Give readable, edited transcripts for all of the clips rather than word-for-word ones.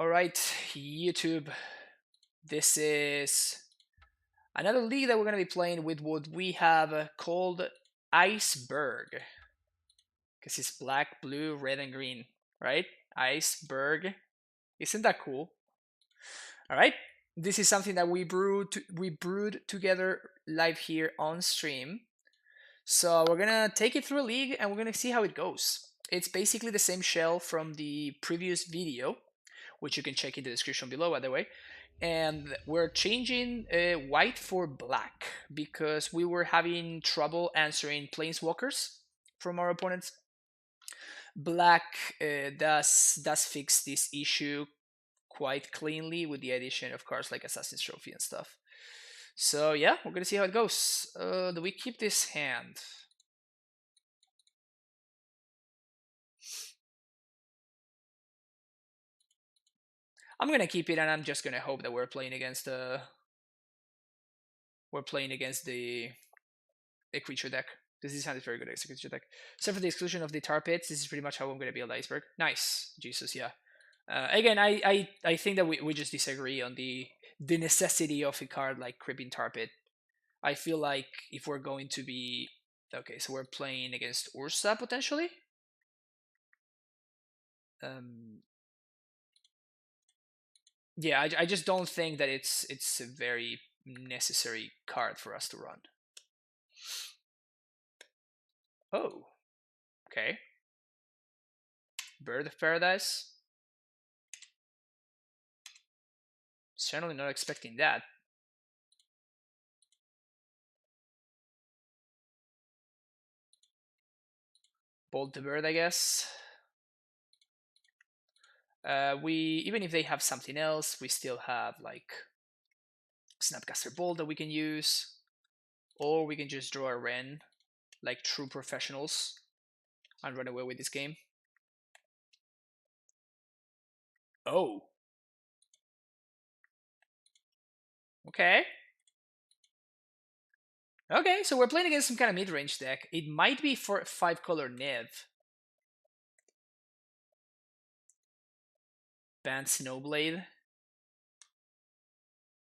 All right, YouTube. This is another league that we're going to be playing with what we have called IceBURG. Because it's black, blue, red, and green, right? IceBURG. Isn't that cool? All right. This is something that we brewed together live here on stream. So we're gonna take it through a league and we're gonna see how it goes. It's basically the same shell from the previous video, which you can check in the description below, by the way. And we're changing white for black because we were having trouble answering planeswalkers from our opponents. Black does fix this issue quite cleanly with the addition of cards like Assassin's Trophy and stuff. So yeah, we're gonna see how it goes. Do we keep this hand? I'm gonna keep it, and I'm just gonna hope that we're playing against the creature deck. This hand is very good against the creature deck. Except for the exclusion of the tar pits, this is pretty much how I'm gonna build IceBURG. Nice, Jesus, yeah. Again, I think that we just disagree on the necessity of a card like Creeping Tar Pit. I feel like if we're going to be okay, so we're playing against Ursa potentially. Yeah, I just don't think that it's a very necessary card for us to run. Oh, okay. Bird of Paradise. Certainly not expecting that. Bolt the Bird, I guess. We even if they have something else, we still have like Snapcaster Bolt that we can use, or we can just draw a Wren like true professionals and run away with this game. Oh. Okay. Okay, so we're playing against some kind of mid-range deck. It might be for 5-color Nev. Bant Snowblade.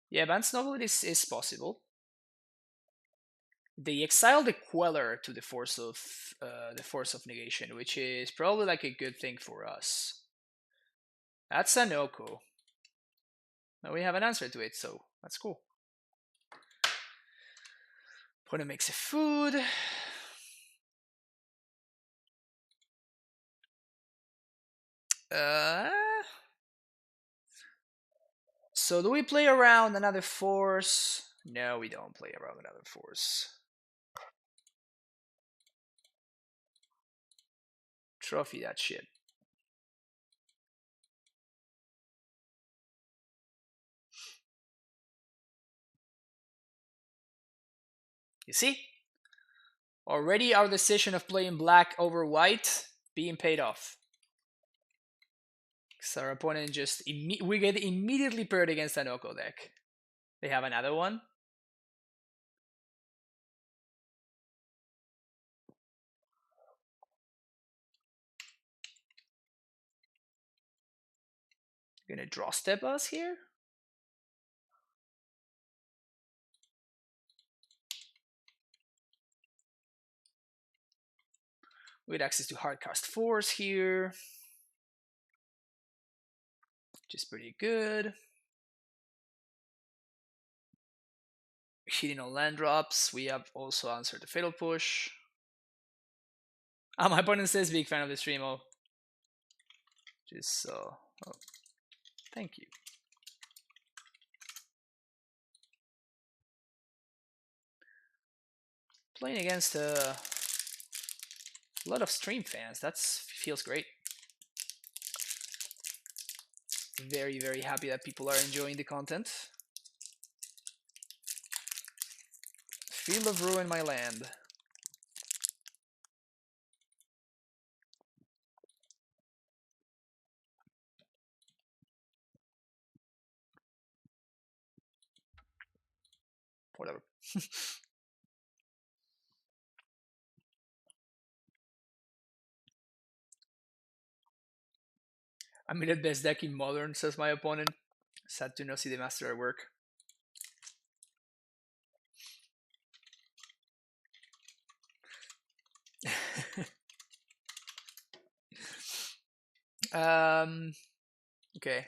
Yeah, Bant Snowblade is possible. They exile the Queller to the force of negation, which is probably like a good thing for us. That's an Oko. Now we have an answer to it, so that's cool. Opponent makes a food. So do we play around another force? No, we don't play around another force. Trophy that shit. You see? Already our decision of playing black over white being paid off. So our opponent just we get immediately paired against an Oko deck. They have another one. Gonna draw step us here. With access to Hardcast Force here. Which is pretty good. Hitting on land drops. We have also answered the Fatal Push. My opponent says big fan of the stream. Oh. Just so. Oh. Thank you. Playing against a lot of stream fans. That feels great. Very, very happy that people are enjoying the content. Field of Ruin, my land. Whatever. I made the best deck in Modern, says my opponent. Sad to not see the Master at work. Okay.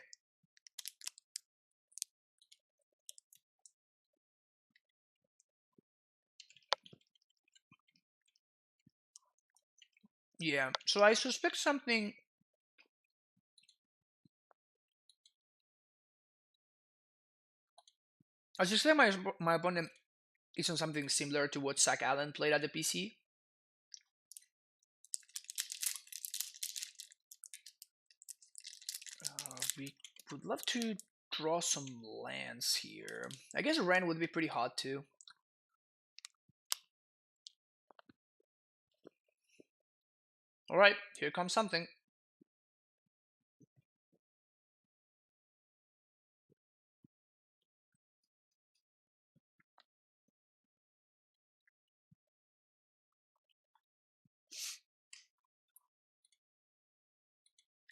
Yeah, so I suspect something. I suspect my opponent is on something similar to what Zach Allen played at the PC. We would love to draw some lands here. I guess Ren would be pretty hot too. Alright, here comes something.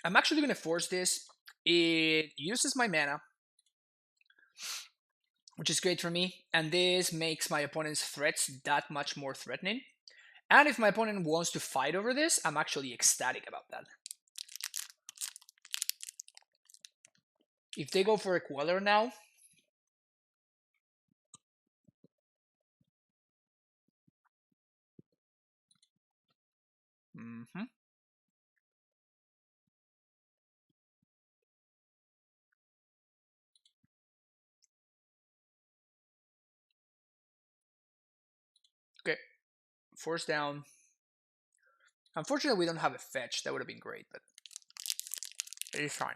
I'm actually going to force this. It uses my mana, which is great for me, and this makes my opponent's threats that much more threatening. And if my opponent wants to fight over this, I'm actually ecstatic about that. If they go for a Queller now, okay, force down. Unfortunately, we don't have a fetch. That would have been great, but it is fine.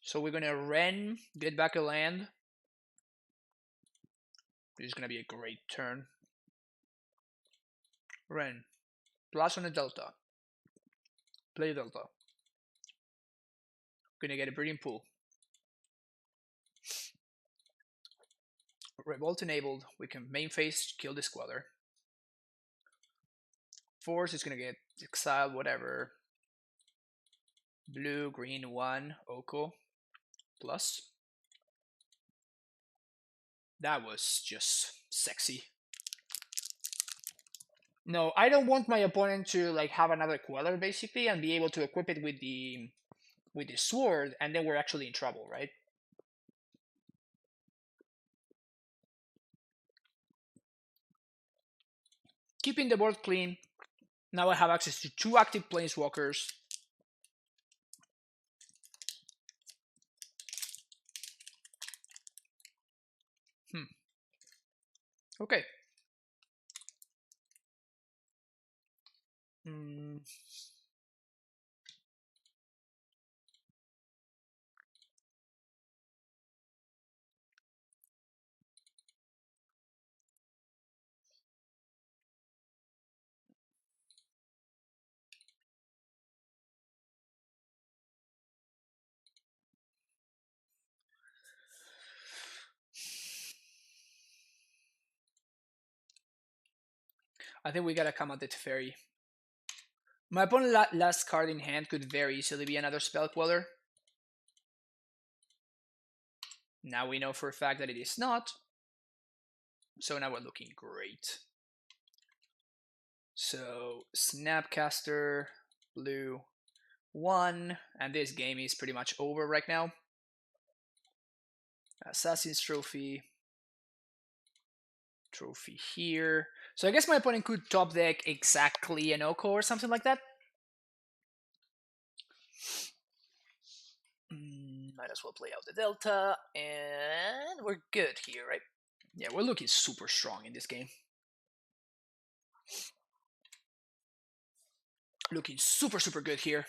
So we're gonna Ren, get back a land. This is gonna be a great turn. Ren, plus on a Delta. Play Delta. Gonna get a Breeding Pool. Revolt enabled. We can main phase, kill this Queller. Force is gonna get exiled, whatever. Blue, green, 1, Oko. Plus. That was just sexy. No, I don't want my opponent to like have another Queller basically and be able to equip it with the sword, and then we're actually in trouble, right? Keeping the board clean. Now I have access to 2 active planeswalkers. Okay. I think we gotta come at the Teferi. My opponent's last card in hand could very easily be another Spell Queller. Now we know for a fact that it is not. So now we're looking great. So Snapcaster, blue, 1, and this game is pretty much over right now. Assassin's Trophy. Trophy here. So I guess my opponent could top deck exactly an Oko or something like that. Might as well play out the Delta, and we're good here, right? Yeah, we're looking super strong in this game. Looking super, super good here.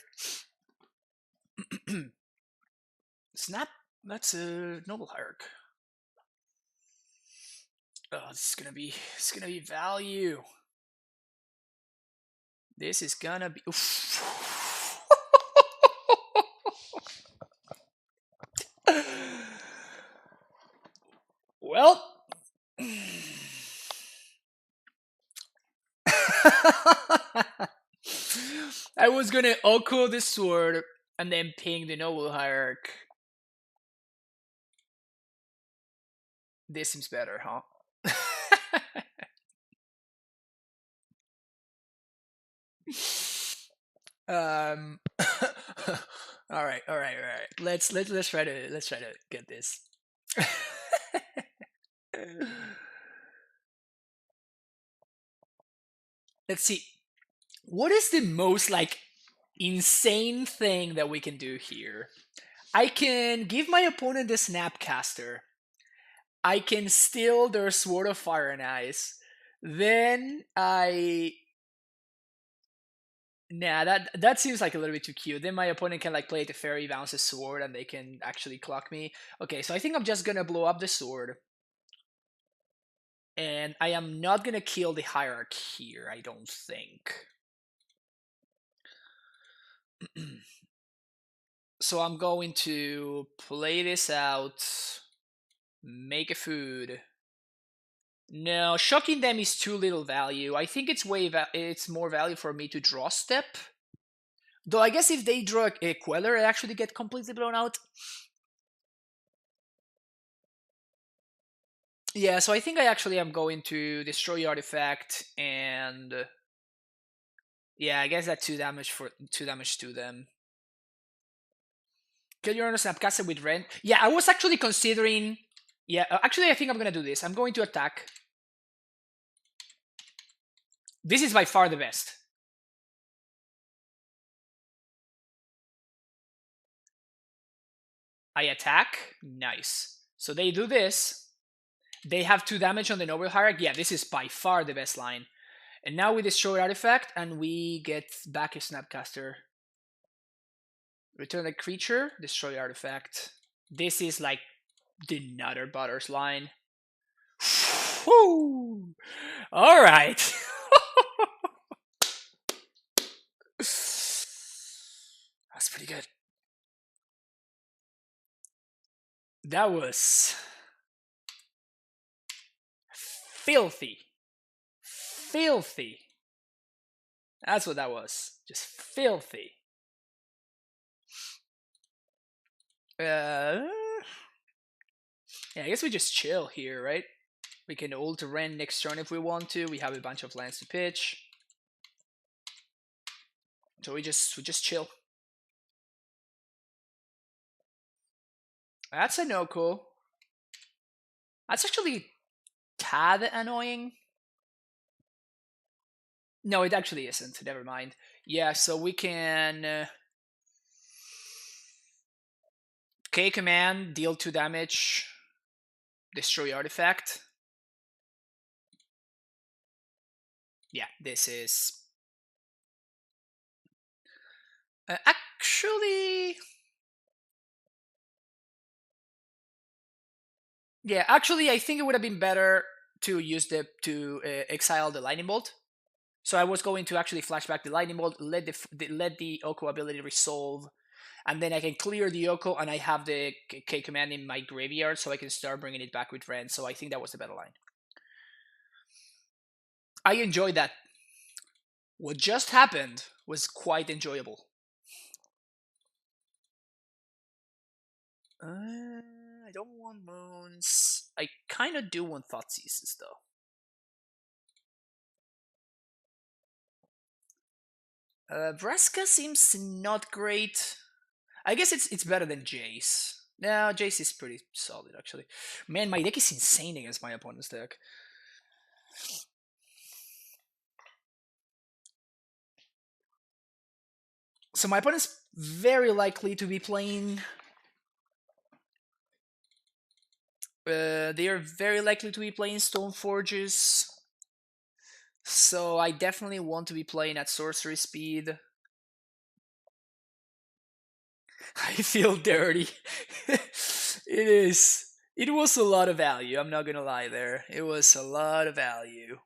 Snap, that's a Noble Hierarch. Oh, it's gonna be value. This is gonna be. Well, I was gonna Oko the sword and then ping the noble hierarch. This seems better, huh? um all right. Let's try to get this. Let's see. What is the most like insane thing that we can do here? I can give my opponent the Snapcaster. I can steal their Sword of Fire and Ice. Then that seems like a little bit too cute. Then my opponent can like play the fairy, bounce a sword, and they can actually clock me. Okay, so I think I'm just gonna blow up the sword. And I am not gonna kill the hierarch here, I don't think. So I'm going to play this out, make a food. No, shocking them is too little value. I think it's more value for me to draw step. Though I guess if they draw a Queller, I actually get completely blown out. Yeah, so I think I actually am going to destroy the artifact and yeah, I guess that's 2 damage to them. Kill your own Snapcaster with Rend. Yeah, I was actually considering. Yeah, actually, I think I'm gonna do this. I'm going to attack. This is by far the best. I attack. Nice. So they do this. They have 2 damage on the Noble Hierarch. Yeah, this is by far the best line. And now we destroy Artifact, and we get back a Snapcaster. Return a creature, destroy Artifact. This is like the Nutter Butters line. Whew. All right. That's pretty good. That was filthy. Filthy. That's what that was. Just filthy. Yeah, I guess we just chill here, right? We can ult Ren next turn if we want to. We have a bunch of lands to pitch. So we just chill. That's a no-co. That's actually tad annoying. No, it actually isn't. Never mind. Yeah, so we can K command, deal 2 damage, destroy artifact. Yeah, this is actually. Yeah, actually, I think it would have been better to use to exile the lightning bolt. So I was going to actually flashback the lightning bolt, let the Oko ability resolve, and then I can clear the Oko, and I have the K command in my graveyard, so I can start bringing it back with Ren. So I think that was the better line. I enjoyed that. What just happened was quite enjoyable. I don't want moons. I kind of do want Thoughtseizes, though. Vraska seems not great. I guess it's better than Jace. No, Jace is pretty solid, actually. Man, my deck is insane against my opponent's deck. So my opponent's very likely to be playing. They are very likely to be playing Stoneforges. So I definitely want to be playing at sorcery speed. I feel dirty. It is. It was a lot of value. I'm not gonna lie there. It was a lot of value.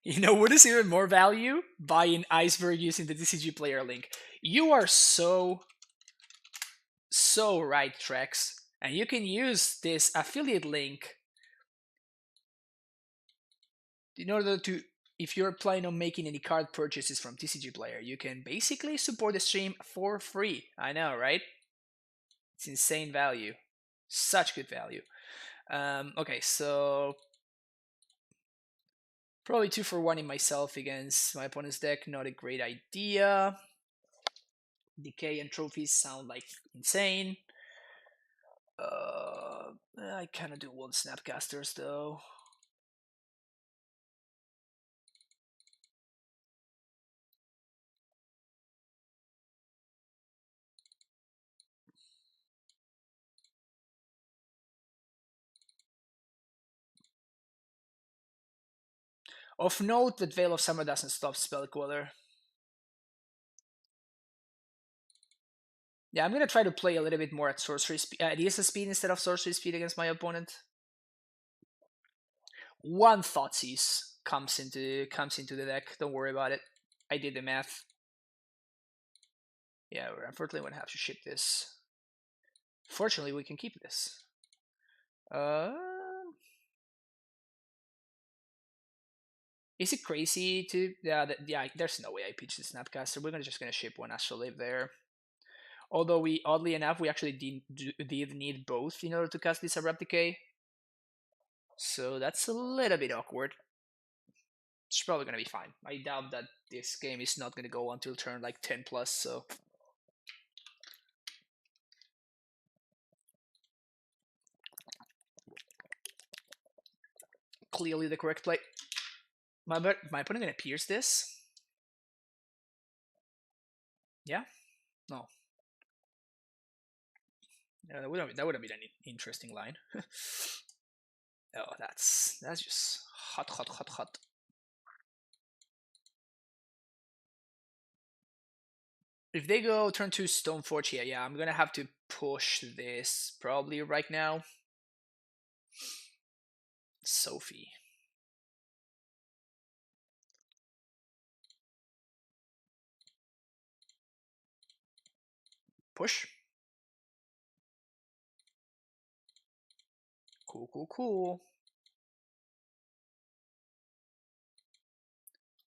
You know what is even more value? Buying IceBURG using the DCG player link. You are so right, Trex. And you can use this affiliate link in order to, if you're planning on making any card purchases from TCG Player, you can basically support the stream for free. I know, right? It's insane value. Such good value. Okay, so probably 2 for 1 in myself against my opponent's deck. Not a great idea. Decay and trophies sound like insane. I kind of do want Snapcasters though. Of note that Veil of Summer doesn't stop Spell Queller. Yeah, I'm gonna try to play a little bit more at sorcery speed, at ESA speed instead of sorcery speed against my opponent. One Thoughtseize comes into the deck. Don't worry about it. I did the math. Yeah, we're unfortunately gonna have to ship this. Fortunately, we can keep this. Is it crazy to? Yeah, there's no way I pitch the Snapcaster. We're just gonna ship one Astral Live there. Although we, oddly enough, we actually did need both in order to cast this Abrupt Decay. So that's a little bit awkward. It's probably gonna be fine. I doubt that this game is not gonna go until turn like 10 plus, so. Clearly the correct play. My opponent gonna pierce this? Yeah? No. Yeah, that wouldn't be an interesting line. Oh, that's just hot. If they go turn 2 Stoneforge here, yeah, I'm gonna have to push this probably right now. Sophie. Push. Cool.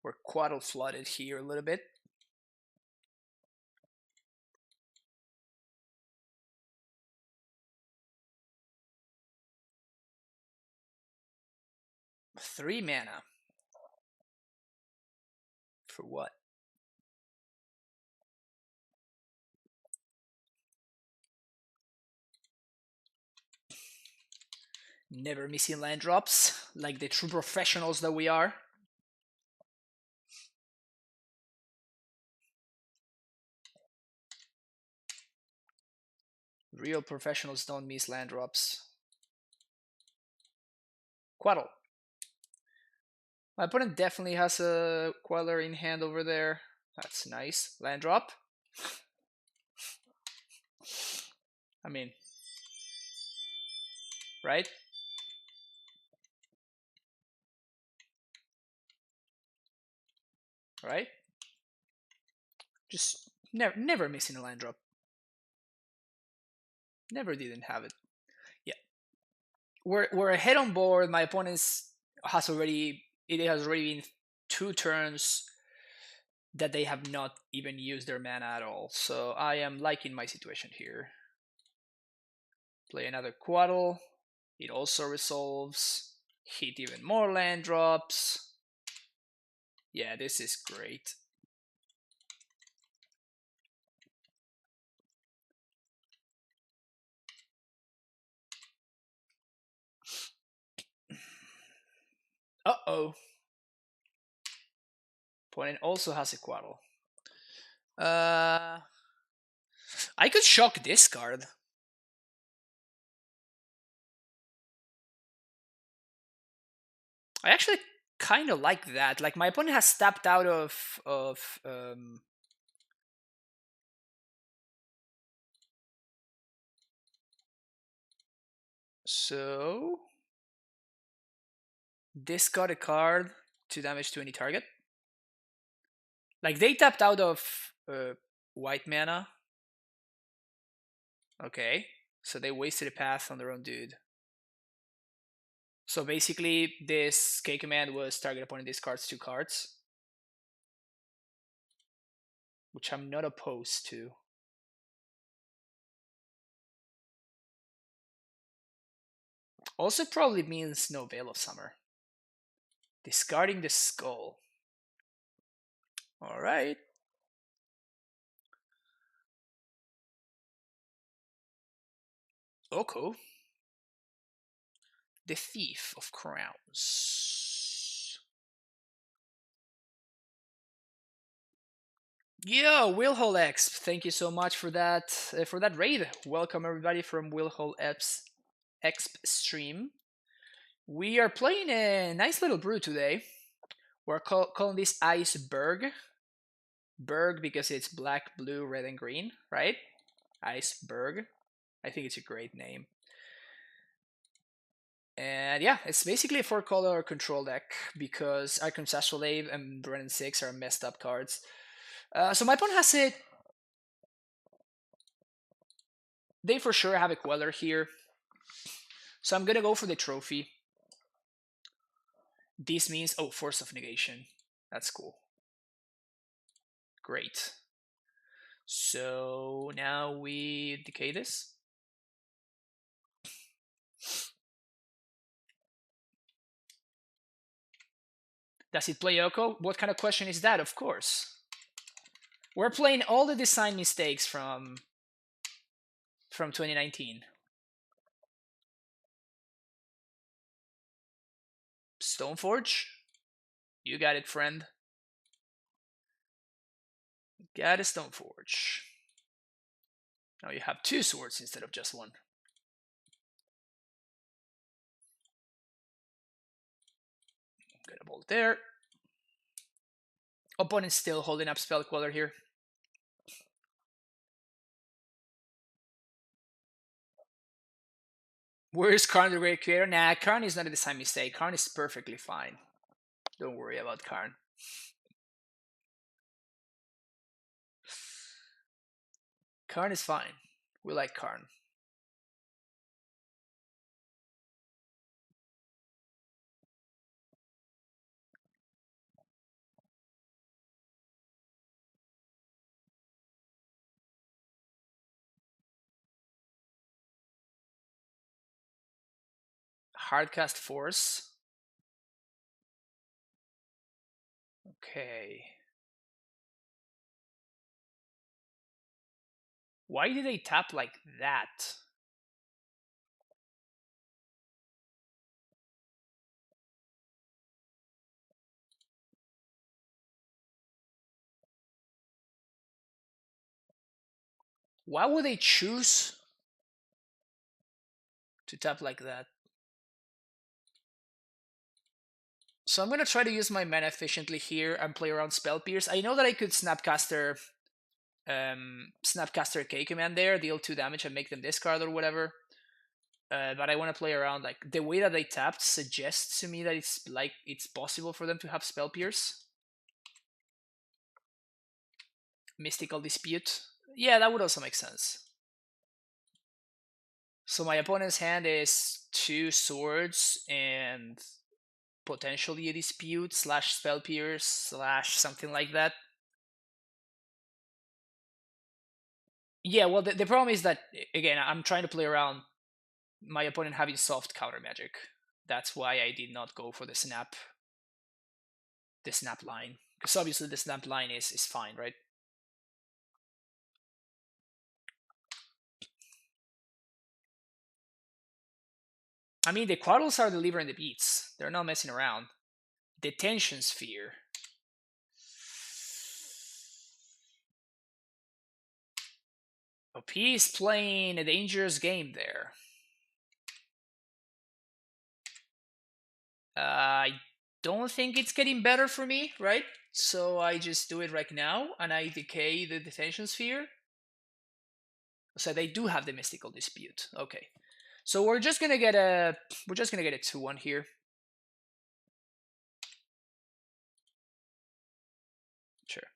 We're quaddle flooded here a little bit. Three mana. For what? Never missing land drops, like the true professionals that we are. Real professionals don't miss land drops. Quaddle. My opponent definitely has a Queller in hand over there. That's nice. Land drop. I mean, right? Right? Just never missing a land drop. Never didn't have it. Yeah. We're ahead on board. My opponent's has already been 2 turns that they have not even used their mana at all. So I am liking my situation here. Play another Quaddle. It also resolves. Hit even more land drops. Yeah, this is great. Uh-oh. Opponent also has a Quaddle. I could shock this card. I actually kind of like that. Like my opponent has tapped out of so discard a card to damage to any target. Like they tapped out of white mana. Okay, So they wasted a path on their own dude. So basically, this K command was target opponent discards 2 cards, which I'm not opposed to. Also probably means no Veil of Summer. Discarding the Skull. Alright. Oko. The Thief of Crowns. Yo, Willhole X, thank you so much for that raid. Welcome everybody from Willhole Exp stream. We are playing a nice little brew today. We're calling this IceBURG. Berg because it's black, blue, red, and green, right? IceBURG. I think it's a great name. And yeah, it's basically a 4-color control deck because Ancestral Ape and Brennan 6 are messed up cards. So my opponent has it. They for sure have a Queller here. So I'm gonna go for the trophy. This means, oh, Force of Negation. That's cool. Great. So now we decay this. Does it play Oko? What kind of question is that? Of course. We're playing all the design mistakes from 2019. Stoneforge? You got it, friend. Got a Stoneforge. Now you have 2 swords instead of just 1. Gonna bolt there. Opponent's still holding up Spell Queller here. Where's Karn the Great Creator? Nah, Karn is not a design mistake. Karn is perfectly fine. Don't worry about Karn. Karn is fine. We like Karn. Hardcast Force. Okay. Why did they tap like that? Why would they choose to tap like that? So I'm going to try to use my mana efficiently here and play around Spell Pierce. I know that I could Snapcaster K command there, deal 2 damage and make them discard or whatever. But I want to play around, like, the way that they tapped suggests to me that it's possible for them to have Spell Pierce. Mystical Dispute. Yeah, that would also make sense. So my opponent's hand is 2 swords and potentially a Dispute / Spell Pierce / something like that. Yeah, well, the problem is that, again, I'm trying to play around my opponent having soft counter magic. That's why I did not go for the snap line. Because obviously the snap line is fine, right? I mean, the Quaddles are delivering the beats. They're not messing around. Detention Sphere. OP is playing a dangerous game there. I don't think it's getting better for me, right? So I just do it right now, and I decay the Detention Sphere. So they do have the Mystical Dispute. Okay. So we're just gonna get a 2-1 here. Sure.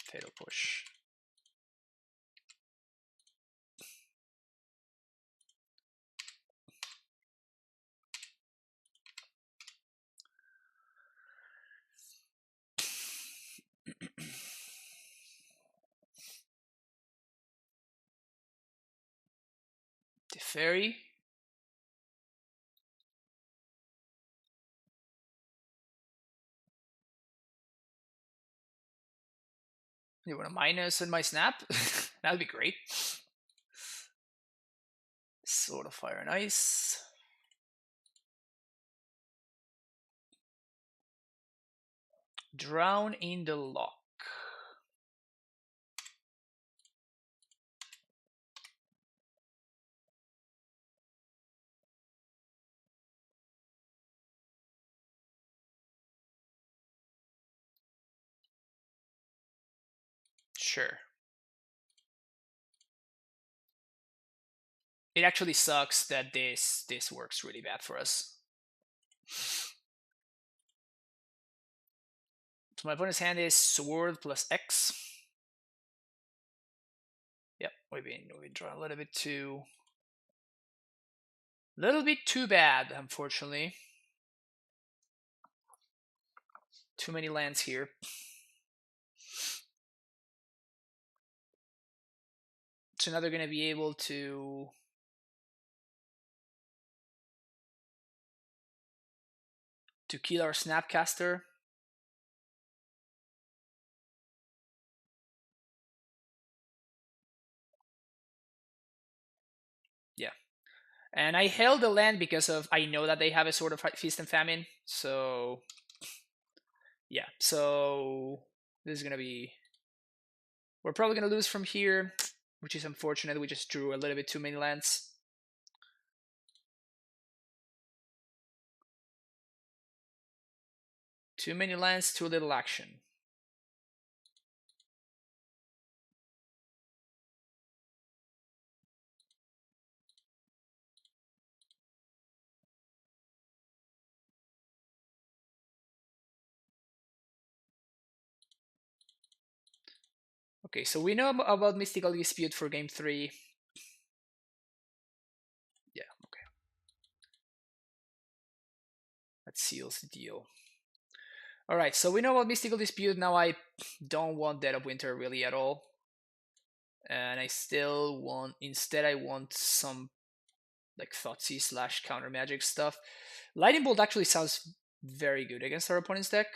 Fatal Push. Fairy. You want a minus in my snap? That'd be great. Sword of Fire and Ice. Drown in the Lock. Sure. It actually sucks that this works really bad for us. So my opponent's hand is Sword plus X. Yep, we've been drawing a little bit too bad, unfortunately. Too many lands here. So now they're going to be able to kill our Snapcaster. Yeah. And I held the land because of I know that they have a sort of Feast and Famine. So yeah. So this is going to be... We're probably going to lose from here, which is unfortunate. We just drew a little bit too many lands. Too many lands, too little action. Okay, so we know about Mystical Dispute for game 3. Yeah, okay. That seals the deal. Alright, so we know about Mystical Dispute. Now I don't want Dead of Winter really at all. And I still want... Instead I want some like Thoughtseize / counter magic stuff. Lightning Bolt actually sounds very good against our opponent's deck.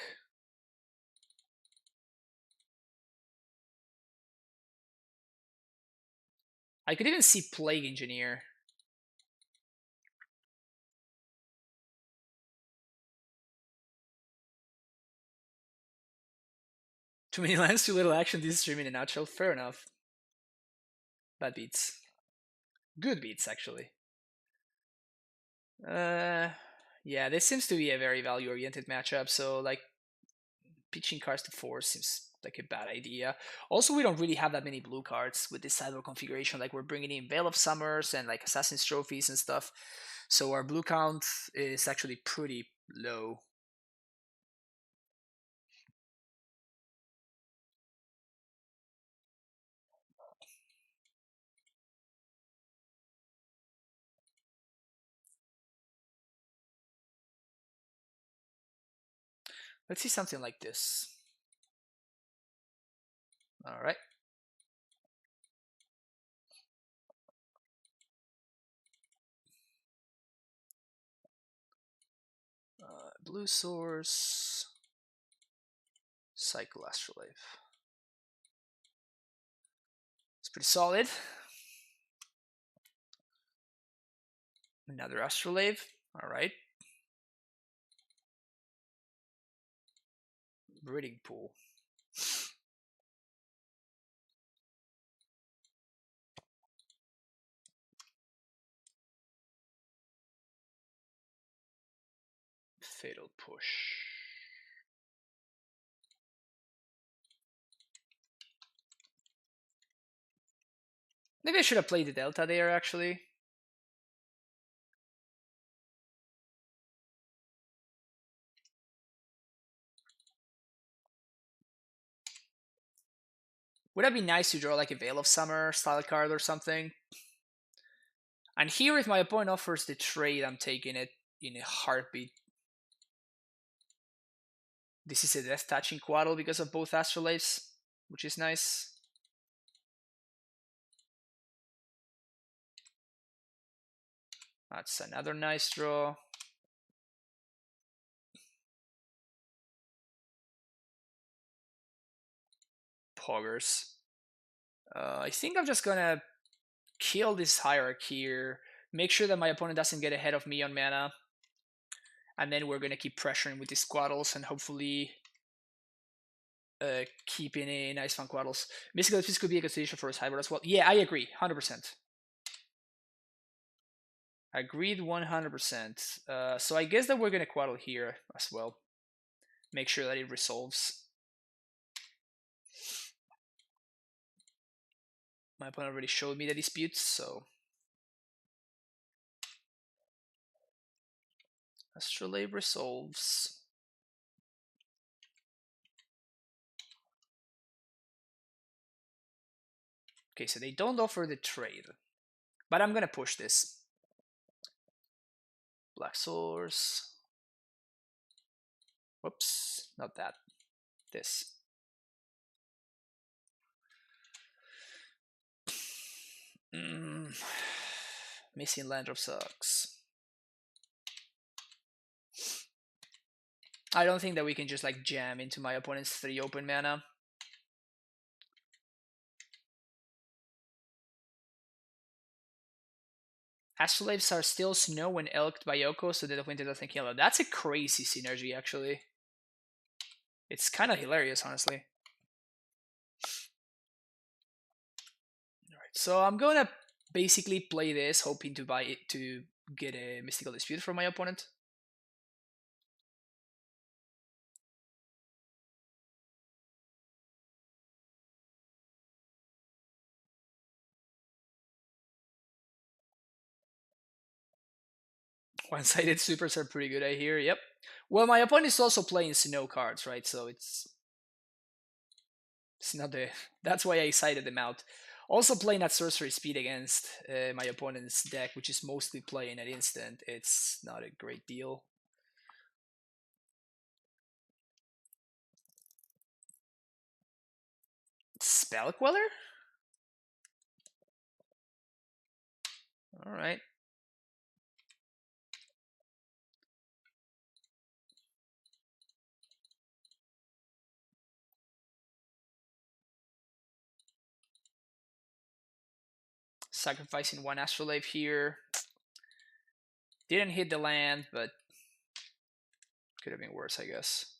I could even see Plague Engineer. Too many lands, too little action. This is stream in a nutshell. Fair enough. Bad beats. Good beats, actually. Yeah, this seems to be a very value-oriented matchup, so like pitching cards to 4 seems like a bad idea. Also, we don't really have that many blue cards with this sideboard configuration. Like we're bringing in Veil of Summers and like Assassin's Trophies and stuff. So our blue count is actually pretty low. Let's see something like this. All right. Blue Source, Cycle Astrolabe. It's pretty solid. Another Astrolabe. All right. Breeding Pool. Fatal Push. Maybe I should have played the Delta there, actually. Would that be nice to draw like a Veil of Summer style card or something? And here, if my opponent offers the trade, I'm taking it in a heartbeat. This is a Death Touching Quaddle because of both Astrolabes, which is nice. That's another nice draw. Poggers. I think I'm just gonna kill this Hierarch here, make sure that my opponent doesn't get ahead of me on mana, and then we're gonna keep pressuring with these Quaddles and hopefully keeping a nice fun Quaddles. Mystical Defense could be a consideration for his hybrid as well. Yeah, I agree, 100%. Agreed 100%. So I guess that we're gonna Quaddle here as well. Make sure that it resolves. My opponent already showed me the disputes, so Astrolabe resolves. Okay, so they don't offer the trade, but I'm gonna push this. Black Source. Whoops, not that. This. Missing land drop sucks. I don't think that we can just like jam into my opponent's 3 open mana. Astrolabes are still Snow and Elked by Yoko, so Dead of Winter doesn't kill them. That's a crazy synergy, actually. It's kind of hilarious, honestly. Alright, so I'm gonna basically play this, hoping to buy it to get a Mystical Dispute from my opponent. One-sided supers are pretty good, I hear. Yep. Well, my opponent is also playing Snow cards, right? So it's not the. That's why I sided them out. Also playing at sorcery speed against my opponent's deck, which is mostly playing at instant. It's not a great deal. Spell Queller? All right. Sacrificing one Astrolabe here. Didn't hit the land, but could have been worse, I guess.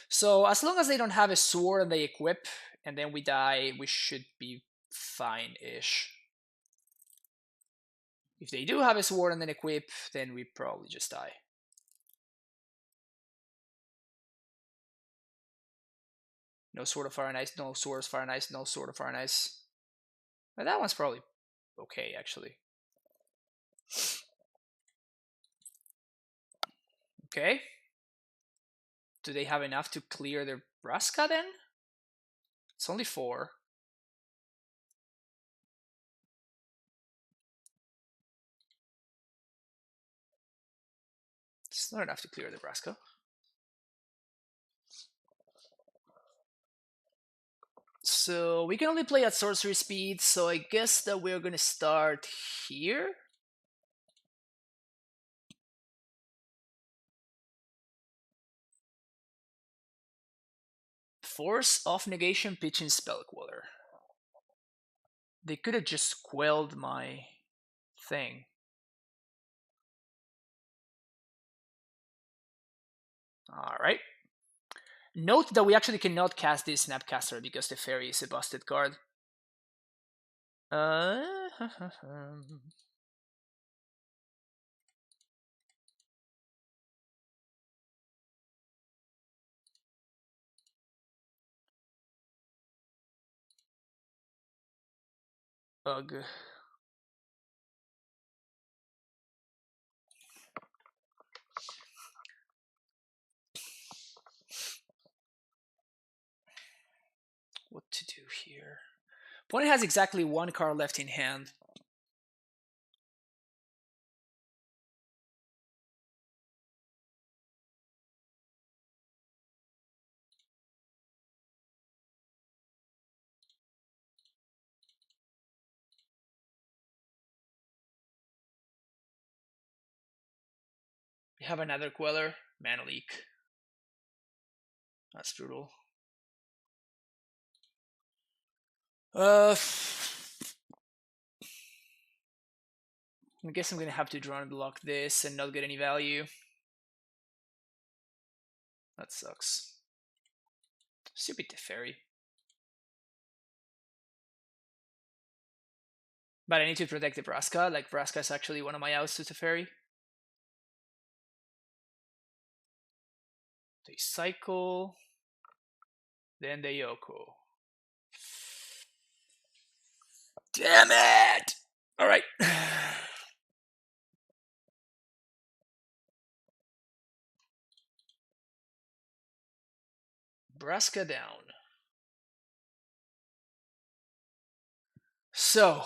So as long as they don't have a sword and they equip, and then we die, we should be fine-ish. If they do have a sword and then equip, then we probably just die. No Sword of Fire and Ice, no Sword of Fire and Ice, no Sword of Fire and Ice. But that one's probably okay, actually. Okay. Do they have enough to clear their Braska then? It's only 4. It's not enough to clear the Braska. So we can only play at sorcery speed, so I guess that we're gonna start here. Force of Negation, pitching Spell Queller. They could have just quelled my thing. Alright. Note that we actually cannot cast this Snapcaster because the fairy is a busted card. Ugh. What to do here? Opponent has exactly 1 card left in hand. We have another Queller. Mana leak. That's brutal. I guess I'm gonna have to draw and block this and not get any value. That sucks. Stupid Teferi. But I need to protect the Vraska. Like, Vraska is actually one of my outs to Teferi. They cycle. Then they Yoko. Damn it! Alright. Vraska down. So.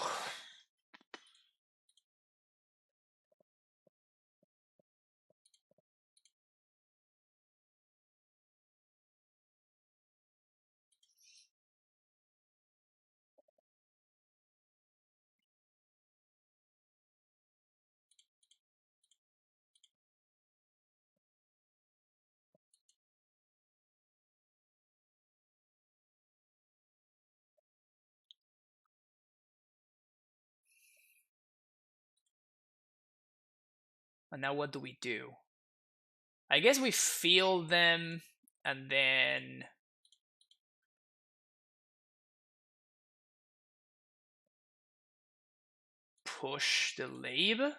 And now what do we do? I guess we feel them and then push the lab.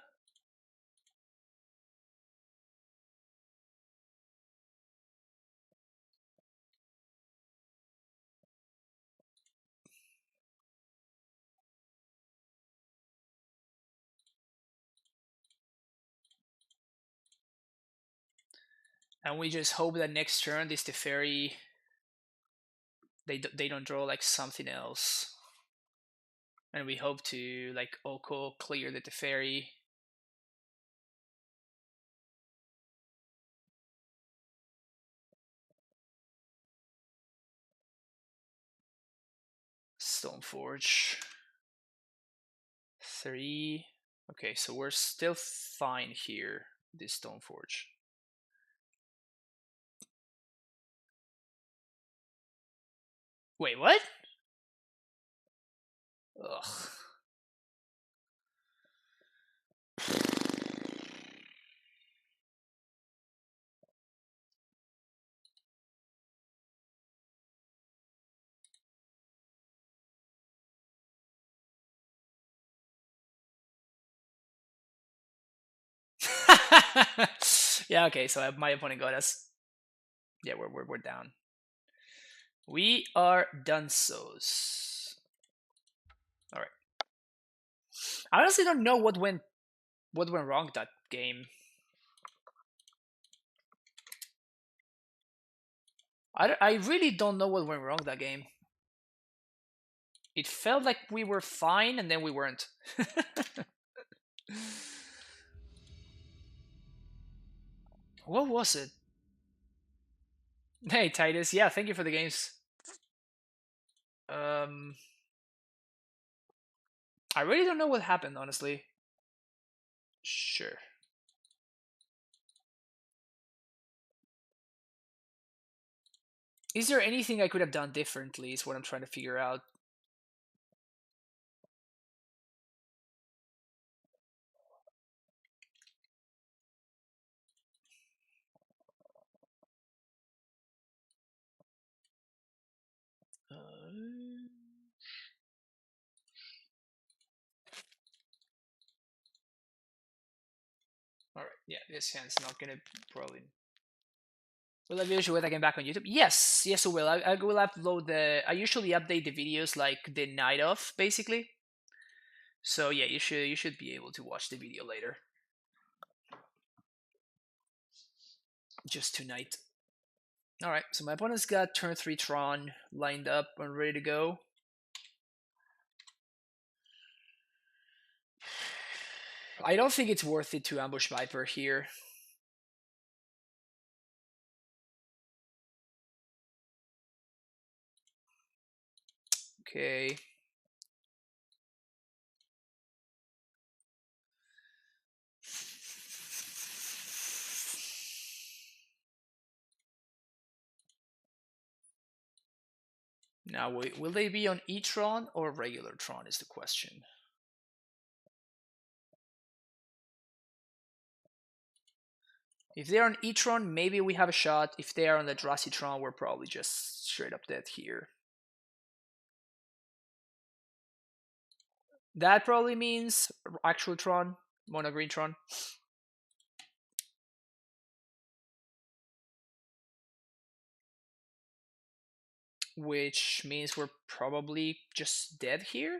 And we just hope that next turn this Teferi they don't draw like something else. And we hope to like Oko clear the Teferi. Stoneforge. 3. Okay, so we're still fine here, this Stoneforge. Wait, what? Ugh. Yeah, okay, so my opponent got us. Yeah, we're down. We are donesos. Alright. I honestly don't know what went wrong that game. I really don't know what went wrong that game. It felt like we were fine and then we weren't. What was it? Hey Titus, yeah, thank you for the games. I really don't know what happened, honestly. Sure. Is there anything I could have done differently is what I'm trying to figure out. Alright, yeah, this hand's not gonna probably... Will I be able to get back on YouTube? Yes, yes I will. I will upload the... I usually update the videos like the night of, basically. So yeah, you should be able to watch the video later. Just tonight. Alright, so my opponent's got turn 3 Tron lined up and ready to go. I don't think it's worth it to ambush Viper here. Okay. Now, will they be on E-Tron or regular Tron is the question. If they're on E-Tron, maybe we have a shot. If they are on the Tron, we're probably just straight up dead here. That probably means actual Tron, mono green Tron. Which means we're probably just dead here.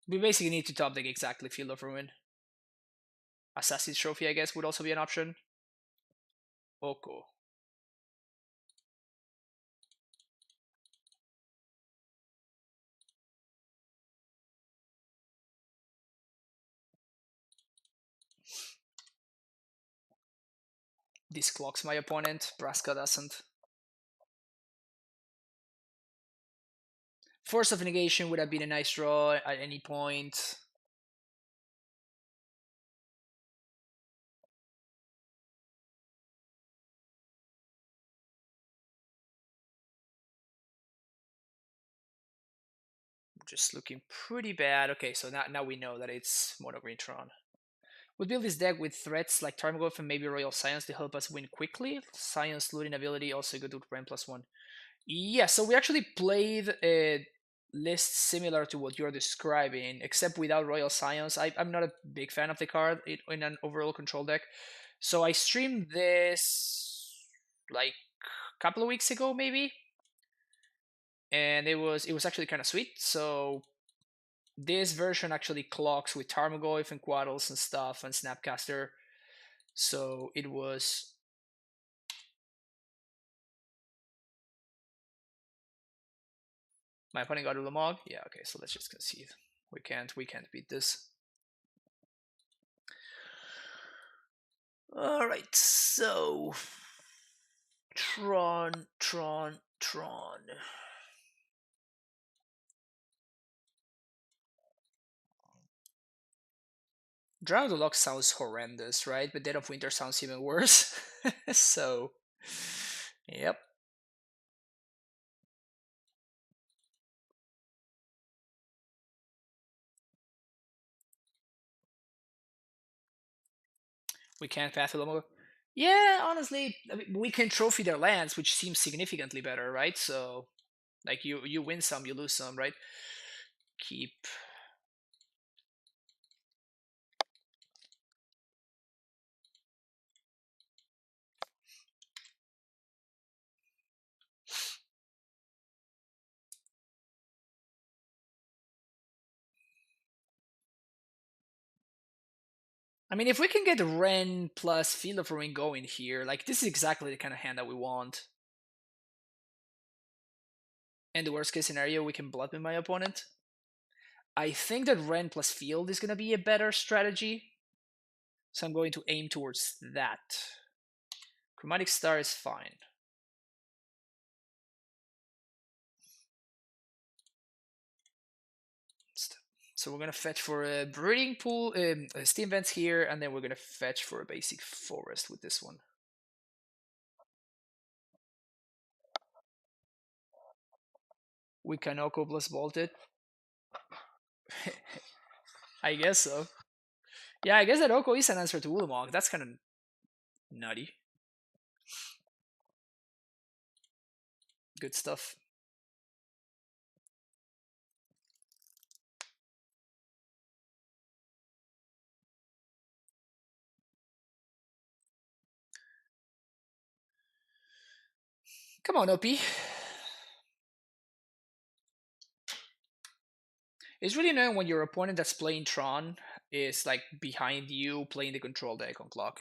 We basically need to top deck exactly Field of Ruin. Assassin's Trophy, I guess, would also be an option. Oko. This clocks my opponent. Braska doesn't. Force of Negation would have been a nice draw at any point. Just looking pretty bad. Okay, so now we know that it's Mono Green Tron. We build this deck with threats like Tarmogoyf and maybe Royal Science to help us win quickly. Science looting ability also good with Rain +1. Yeah, so we actually played a list similar to what you're describing, except without Royal Science. I'm not a big fan of the card in an overall control deck. So I streamed this like a couple of weeks ago, maybe, and it was actually kind of sweet. So this version actually clocks with Tarmogoyf and Quaddles and stuff and Snapcaster. So it was. My opponent got Ulamog. Yeah, okay, so let's just concede. We can't beat this. Alright, so Tron. Drown of the Lock sounds horrendous, right? But Dead of Winter sounds even worse. So, yep. We can't path Ulamog. Yeah, honestly, I mean, we can trophy their lands, which seems significantly better, right? So, like, you win some, you lose some, right? Keep. I mean, if we can get Ren plus Field of Ruin going here, like, this is exactly the kind of hand that we want. And the worst case scenario, we can blood with my opponent. I think that Ren plus Field is going to be a better strategy. So I'm going to aim towards that. Chromatic Star is fine. So we're going to fetch for a breeding pool, steam vents here, and then we're going to fetch for a basic forest with this one. We can Oko plus Bolt it. I guess so. Yeah, I guess that Oko is an answer to Ulamog. That's kind of nutty. Good stuff. Come on, OP. It's really annoying when your opponent that's playing Tron is like behind you playing the control deck on clock.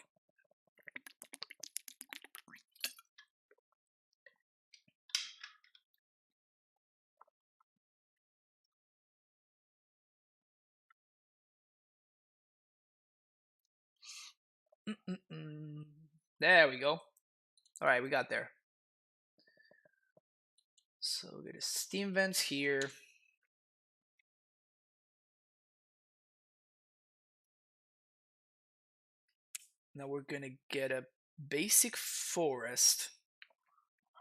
There we go. All right, we got there. So get a steam vents here. Now we're gonna get a basic forest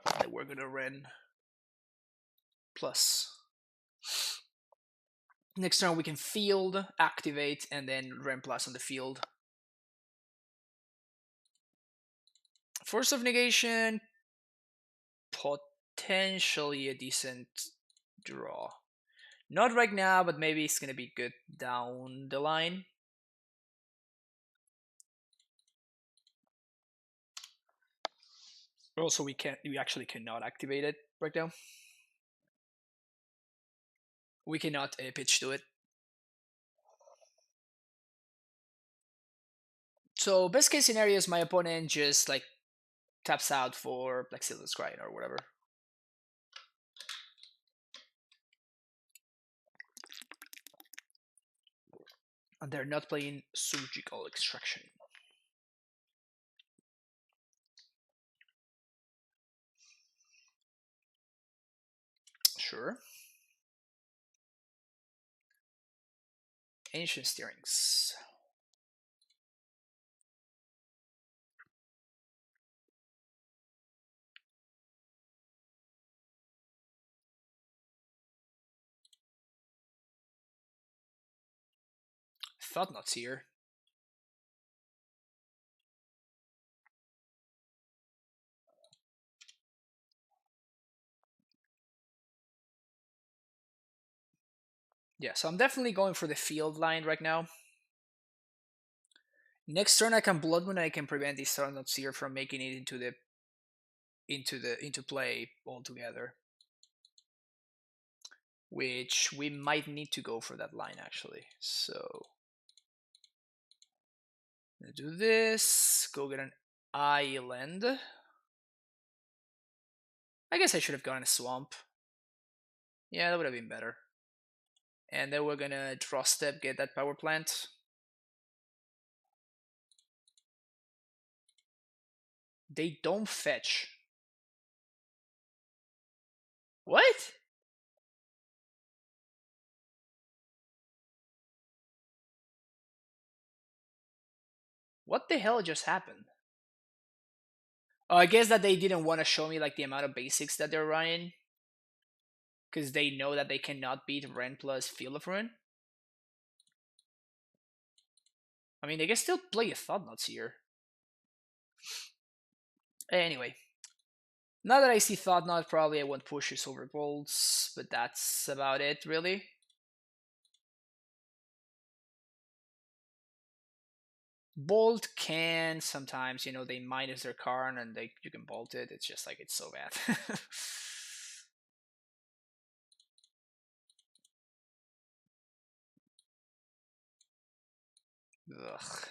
that we're gonna run plus. Next turn we can field, activate, and then run plus on the field. Force of negation, potentially a decent draw. Not right now, but maybe it's gonna be good down the line. Also, we actually cannot activate it right now. We cannot pitch to it. So best case scenario is my opponent just like taps out for like Sylvan Scrying or whatever. And they're not playing Surgical Extraction. Sure. Ancient Steerings. Thought Knots here. Yeah, so I'm definitely going for the field line right now. Next turn I can Blood Moon and I can prevent these Thought Knots here from making it into play altogether. Which we might need to go for that line actually. So I'm gonna do this, go get an island. I guess I should have gone a swamp. Yeah, that would have been better. And then we're gonna draw step, get that power plant. They don't fetch. What? What the hell just happened? Oh, I guess that they didn't want to show me like the amount of basics that they're running. Because they know that they cannot beat Ren plus Field of Ruin. I mean, they can still play a Thought Knots here. Anyway. Now that I see Thought Knot, probably I won't push his Overbolts, but that's about it, really. Bolt can sometimes, you know, they minus their Karn and you can bolt it. It's just like, it's so bad. Ugh.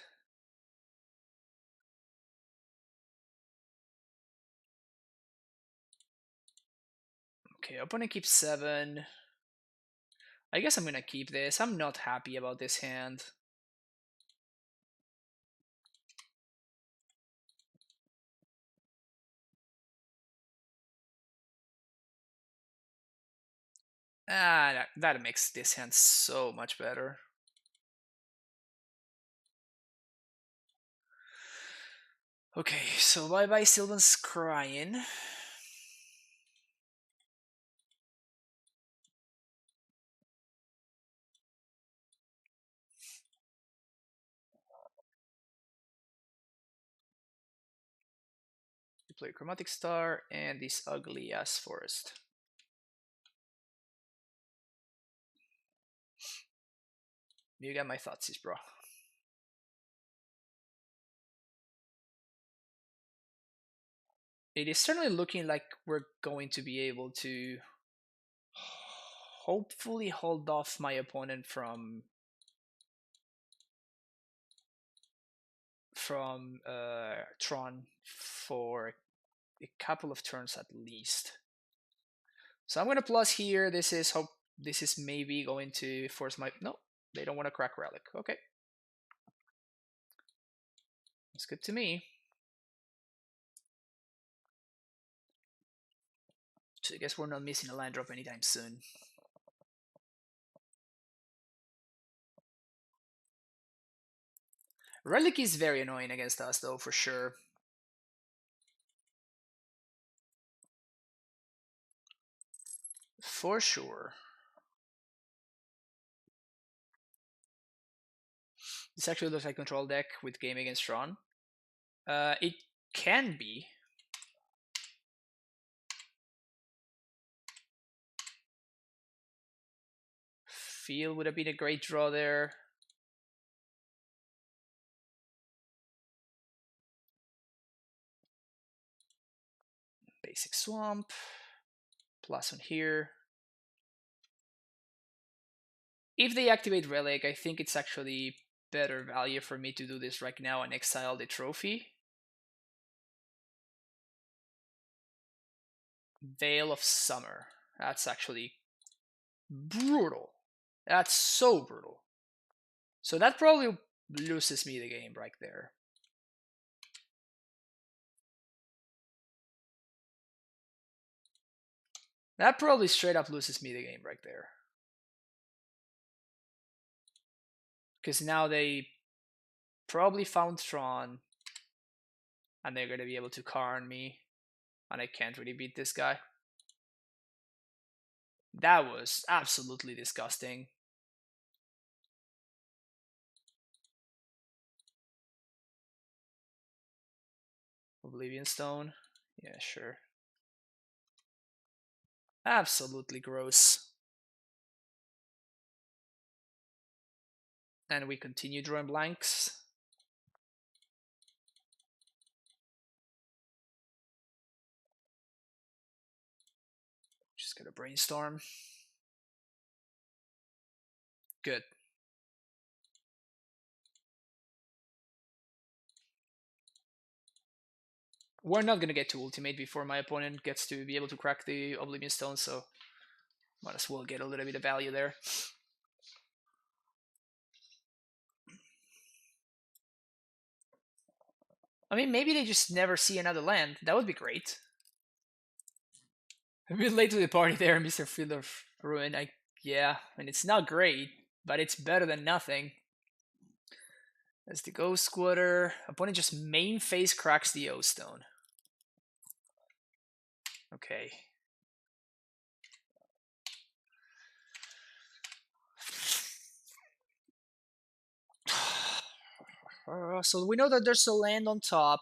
Okay, opponent keeps 7. I guess I'm gonna keep this. I'm not happy about this hand. That makes this hand so much better. Okay, so bye-bye Sylvan Scrying. You play Chromatic Star and this ugly ass forest. You got my thoughts, bro. It is certainly looking like we're going to be able to hopefully hold off my opponent from Tron for a couple of turns at least. So I'm gonna plus here. This is maybe going to force my no. They don't want to crack relic. Okay, that's good to me. I guess we're not missing a land drop anytime soon. Relic is very annoying against us, though, for sure. For sure. This actually looks like control deck with game against Tron. It can be. Field would have been a great draw there. Basic swamp. Plus on here. If they activate Relic, I think it's actually better value for me to do this right now and exile the trophy. Veil of Summer. That's actually brutal. That's so brutal. So that probably loses me the game right there. That probably straight up loses me the game right there. Because now they probably found Tron. And they're going to be able to Karn me. And I can't really beat this guy. That was absolutely disgusting. Oblivion Stone. Yeah, sure. Absolutely gross. And we continue drawing blanks. Just gonna brainstorm. Good. We're not gonna get to ultimate before my opponent gets to be able to crack the Oblivion Stone, so might as well get a little bit of value there. I mean, maybe they just never see another land. That would be great. A bit late to the party there, Mr. Field of Ruin. Yeah, and it's not great, but it's better than nothing. That's the Ghost Squatter. Opponent just main phase cracks the O-Stone. Okay. So we know that there's a land on top.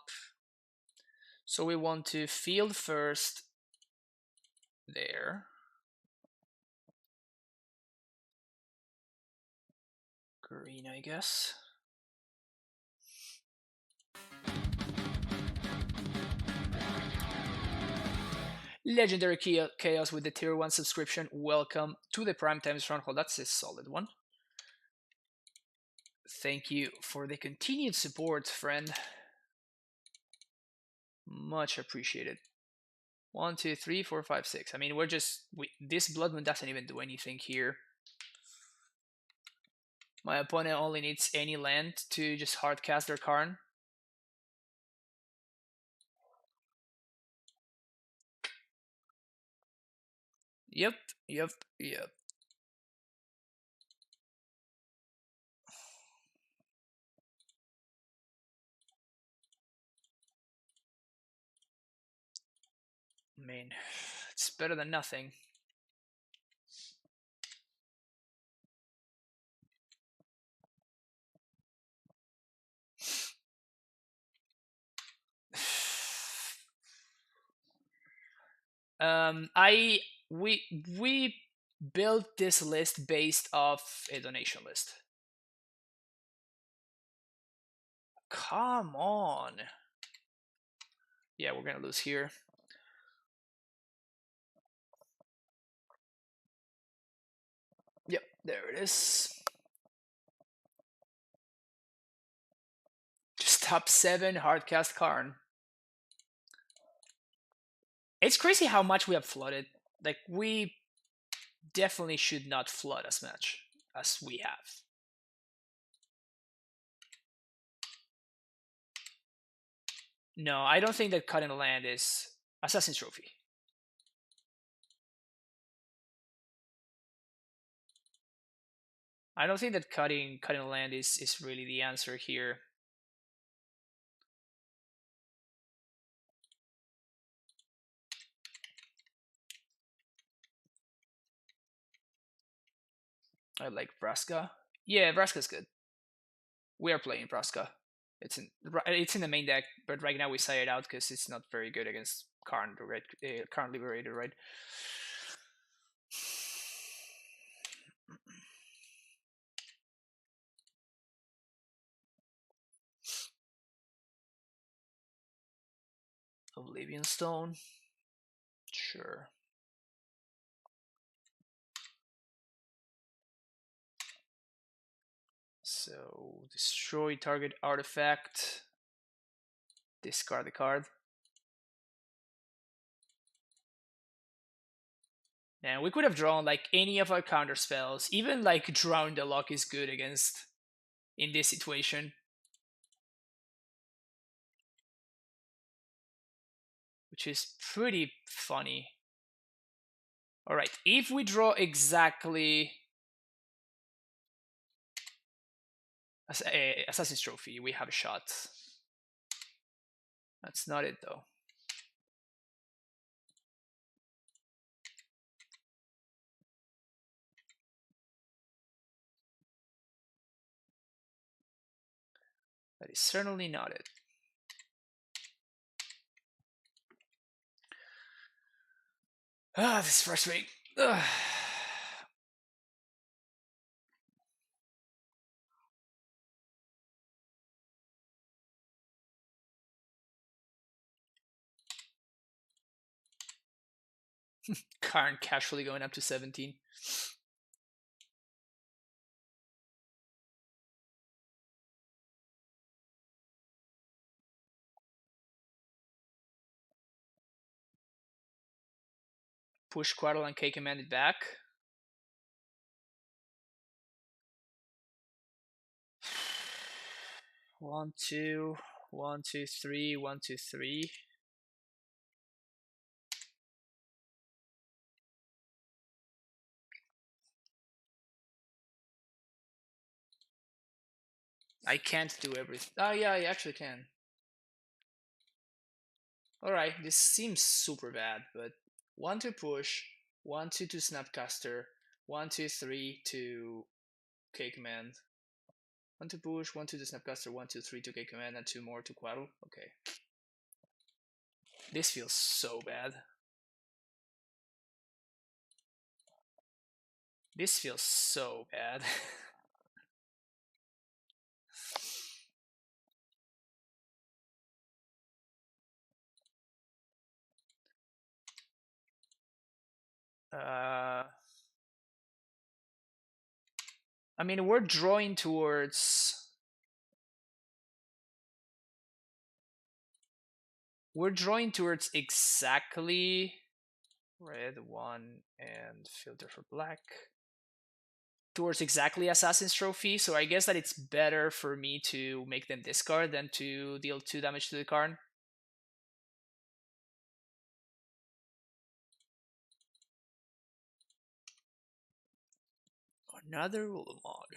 So we want to field first. There. Green, I guess. Legendary Chaos with the tier 1 subscription. Welcome to the Primetime Stronghold. That's a solid one. Thank you for the continued support, friend. Much appreciated. 1, 2, 3, 4, 5, 6. I mean, this Blood Moon doesn't even do anything here. My opponent only needs any land to just hardcast their Karn. Yep. I mean, it's better than nothing. We built this list based off a donation list. Come on. Yeah, we're gonna lose here. Yep, there it is. Just top 7 hardcast Karn. It's crazy how much we have flooded. Like, we definitely should not flood as much as we have. No, I don't think that cutting the land is Assassin's Trophy. I don't think that cutting land is really the answer here. I like Vraska. Yeah, Vraska's good. We are playing Vraska. It's in the main deck, but right now we side it out because it's not very good against current liberator, right? Oblivion Stone. Sure. So destroy target artifact. Discard the card. And we could have drawn like any of our counter spells. Even like Drown the Lock is good against in this situation. Which is pretty funny. Alright, if we draw exactly Assassin's Trophy, we have a shot. That's not it though. That is certainly not it. Ah, this is frustrating. Ugh. Karn casually going up to 17. Push Quaddle and K command it back. One, two, 1, 2, 3, 1, 2, 3. I can't do everything. Oh yeah, I actually can. Alright, this seems super bad, but 1 to push, 1 2 to Snapcaster, 1 2 3 to K command. 1 to push, 1 2 to Snapcaster, 1 2 3 to K command, and 2 more to Quaddle. Okay. This feels so bad. This feels so bad. I mean, we're drawing towards. We're drawing towards exactly red 1 and filter for black. Towards exactly Assassin's Trophy, so I guess that it's better for me to make them discard than to deal 2 damage to the card. Another Ulamog.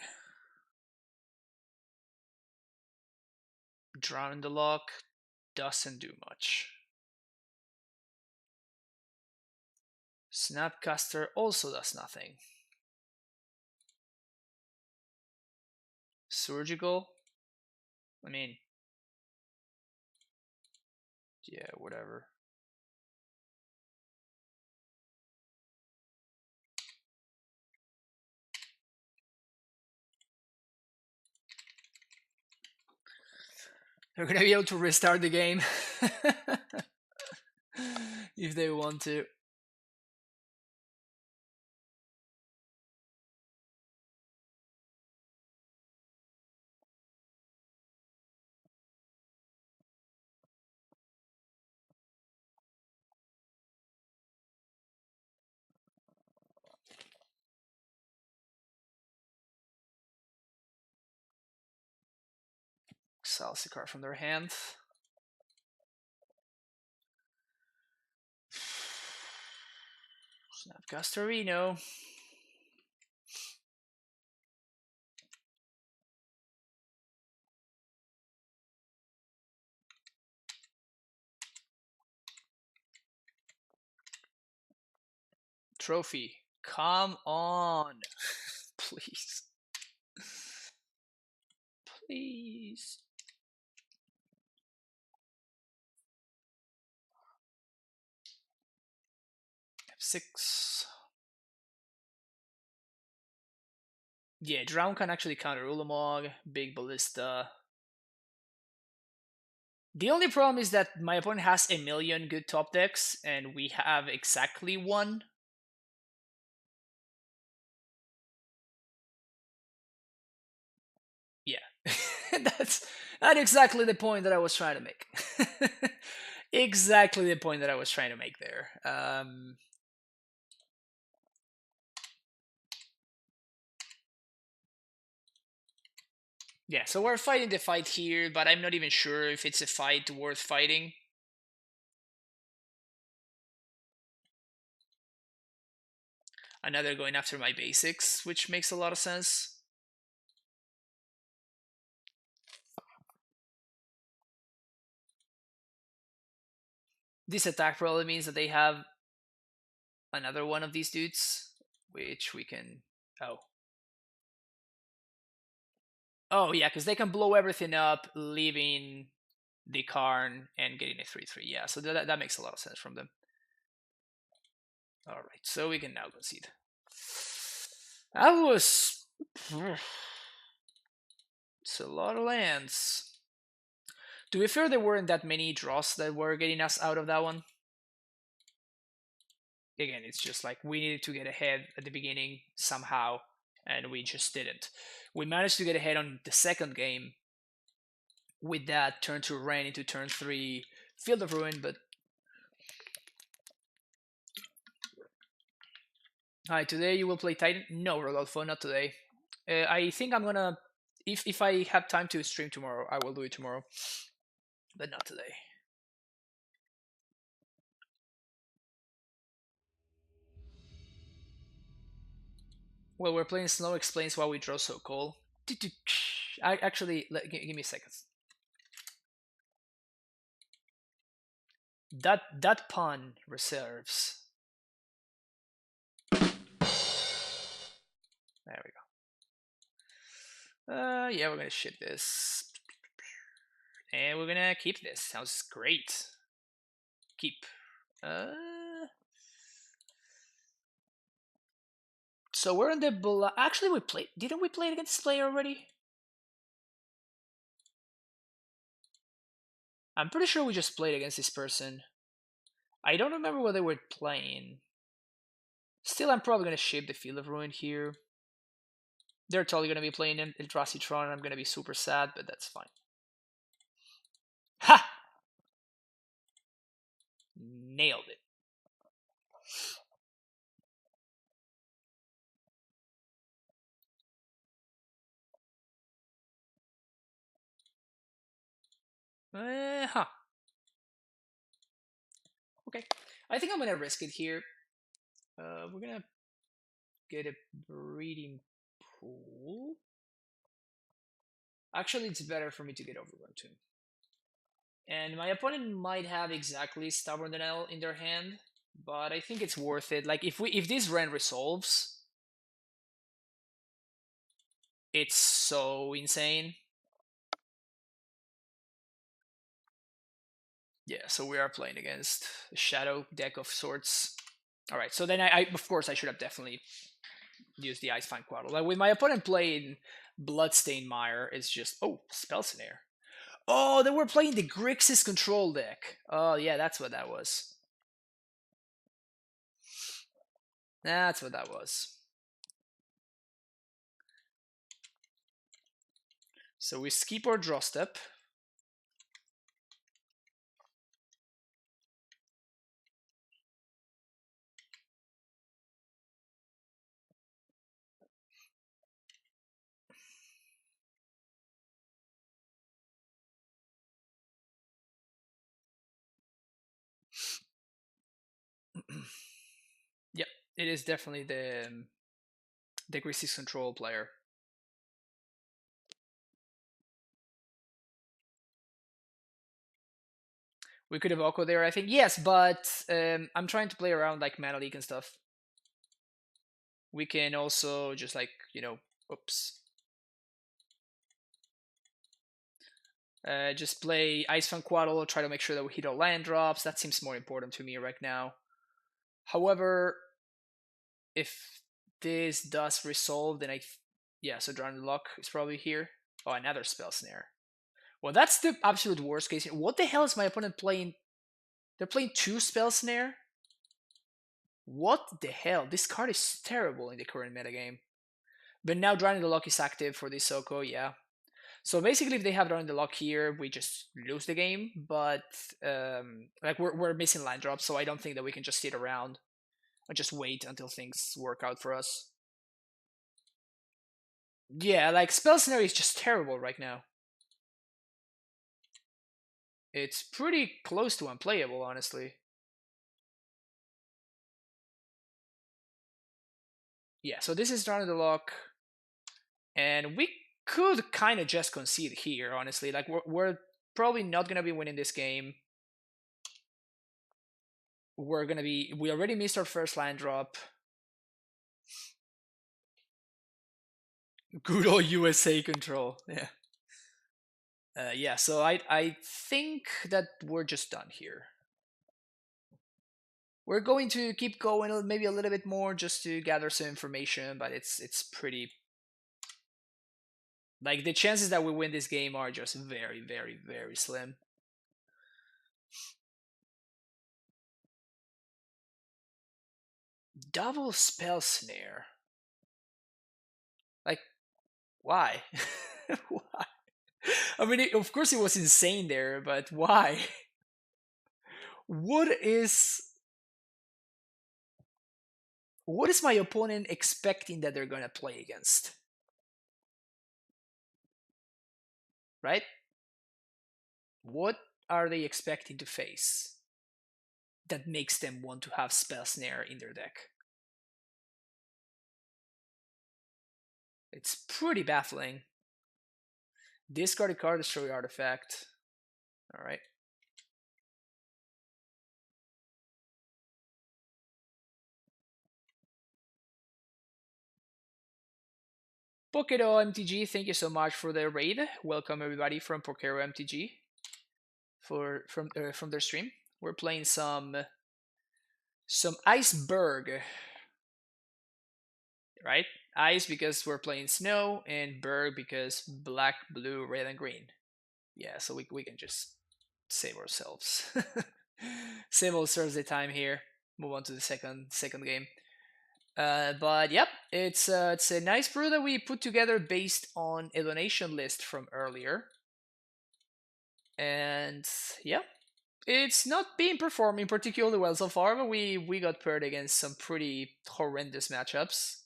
Drown the Lock doesn't do much. Snapcaster also does nothing. Surgical? I mean, yeah, whatever. They're gonna be able to restart the game if they want to. Exile card from their hand. Snapcaster Reno. Trophy. Come on. Please. Please. F6. Yeah, Drown can actually counter Ulamog, Big Ballista. The only problem is that my opponent has a million good top decks, and we have exactly one. Yeah, that's exactly the point that I was trying to make. Exactly the point that I was trying to make there. Yeah, so we're fighting the fight here, but I'm not even sure if it's a fight worth fighting. Another going after my basics, which makes a lot of sense. This attack probably means that they have another one of these dudes, which we can... Oh. Oh, yeah, because they can blow everything up, leaving the Karn and getting a 3-3. Yeah, so that makes a lot of sense from them. Alright, so we can now concede. That was... It's a lot of lands. To be fair, there weren't that many draws that were getting us out of that one. Again, it's just like we needed to get ahead at the beginning somehow, and we just didn't. We managed to get ahead on the second game with that turn 2 Rain into turn 3 Field of Ruin, but... Hi, today you will play Titan? No, Rodolfo, not today. I think I'm gonna... If I have time to stream tomorrow, I will do it tomorrow. But not today. Well, we're playing Snow Explains Why We Draw So Cold. I actually... Give me a second. That pun reserves. There we go. Yeah, we're gonna ship this. And we're gonna keep this. Sounds great. Keep. So we're in the... Actually, we played... Didn't we play against this player already? I'm pretty sure we just played against this person. I don't remember what they were playing. Still, I'm probably gonna ship the Field of Ruin here. They're totally gonna be playing Eldrazi Tron, and I'm gonna be super sad, but that's fine. Ha! Nailed it. Huh. Okay. I think I'm gonna risk it here. We're gonna get a breeding pool. Actually, it's better for me to get Overrun too. And my opponent might have exactly Stubborn Denial in their hand, but I think it's worth it. Like if this Ren resolves, it's so insane. Yeah, so we are playing against a Shadow deck of sorts. All right, so then I of course I should have definitely used the Icefang Quaddle. Like with my opponent playing Bloodstained Mire, it's just Spell Snare. Oh, they were playing the Grixis control deck. Oh yeah, that's what that was. That's what that was. So we skip our draw step. Yep, it is definitely the Grixis control player. We could have Oko there, I think. Yes, but I'm trying to play around like Mana Leak and stuff. We can also just like, oops. Just play Ice Fan Quaddle, try to make sure that we hit all land drops. That seems more important to me right now. However, if this does resolve, then yeah, so Drown the Luck is probably here. Oh, another Spell Snare. Well, that's the absolute worst case. What the hell is my opponent playing? They're playing 2 Spell Snare? What the hell? This card is terrible in the current metagame. But now Drowning the Luck is active for this Soko, yeah. So basically, if they have Drowning the Luck here, we just lose the game. But like we're missing land drops, so I don't think that we can just sit around and just wait until things work out for us. Yeah, like Spell Snare is just terrible right now. It's pretty close to unplayable, honestly. Yeah, so this is Drowning the Luck. And we could kind of just concede here, honestly. Like, we're probably not going to be winning this game. We already missed our first land drop. Good old USA control. Yeah. Yeah, so I think that we're just done here. We're going to keep going maybe a little bit more just to gather some information, but it's pretty... Like, the chances that we win this game are just very, very, very slim. Double Spell Snare. Like, why? Why? I mean, of course it was insane there, but why? What is my opponent expecting that they're gonna play against? Right? What are they expecting to face that makes them want to have Spell Snare in their deck? It's pretty baffling. Discard a card, destroy artifact. Alright. Pokero MTG, thank you so much for the raid. Welcome everybody from Pokero MTG from their stream. We're playing some IceBURG, right? Ice because we're playing snow, and Berg because black, blue, red, and green. Yeah, so we can just save ourselves. Save ourselves the time here. Move on to the second game. But yep, it's a nice brew that we put together based on a donation list from earlier. And yeah, it's not been performing particularly well so far, but we got paired against some pretty horrendous matchups.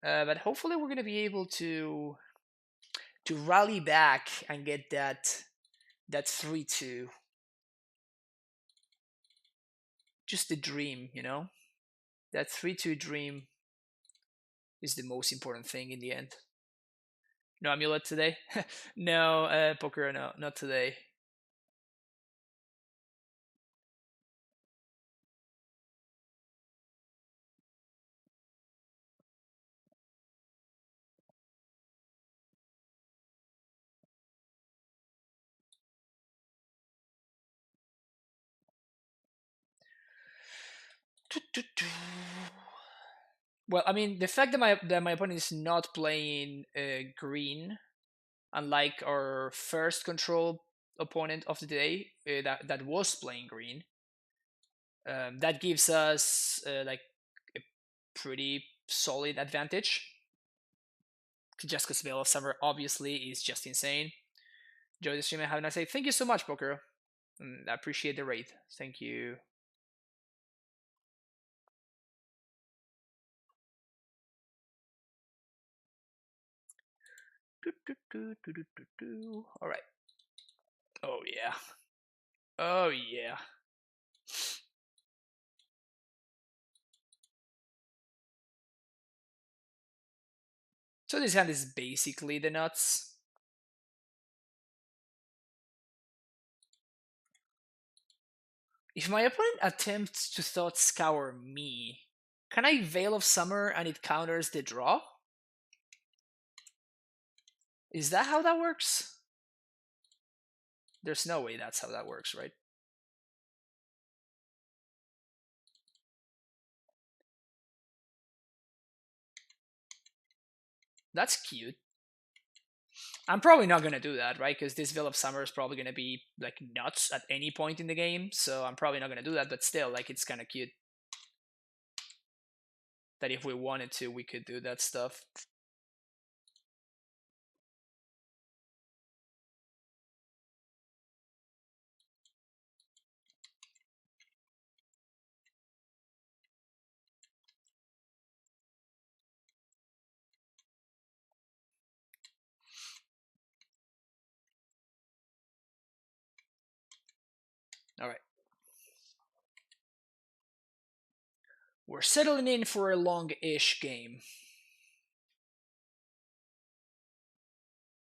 But hopefully we're gonna be able to rally back and get that 3-2. Just the dream, That 3-2 dream is the most important thing in the end. No amulet today? No, poker, no, not today. Well, I mean, the fact that my opponent is not playing green, unlike our first control opponent of the day that was playing green, that gives us like a pretty solid advantage. Just because Veil of Summer obviously is just insane. Enjoy the stream and have a nice day. Thank you so much, Poker. I appreciate the raid. Thank you. All right. Oh yeah. Oh yeah. So this hand is basically the nuts. If my opponent attempts to Thought Scour me, Can I Veil of Summer and it counters the draw? Is that how that works? There's no way that's how that works, right? That's cute. I'm probably not gonna do that, right? Because this Veil of Summer is probably gonna be like nuts at any point in the game, so I'm probably not gonna do that. But still, like, it's kind of cute that if we wanted to, we could do that stuff. All right. We're settling in for a long-ish game.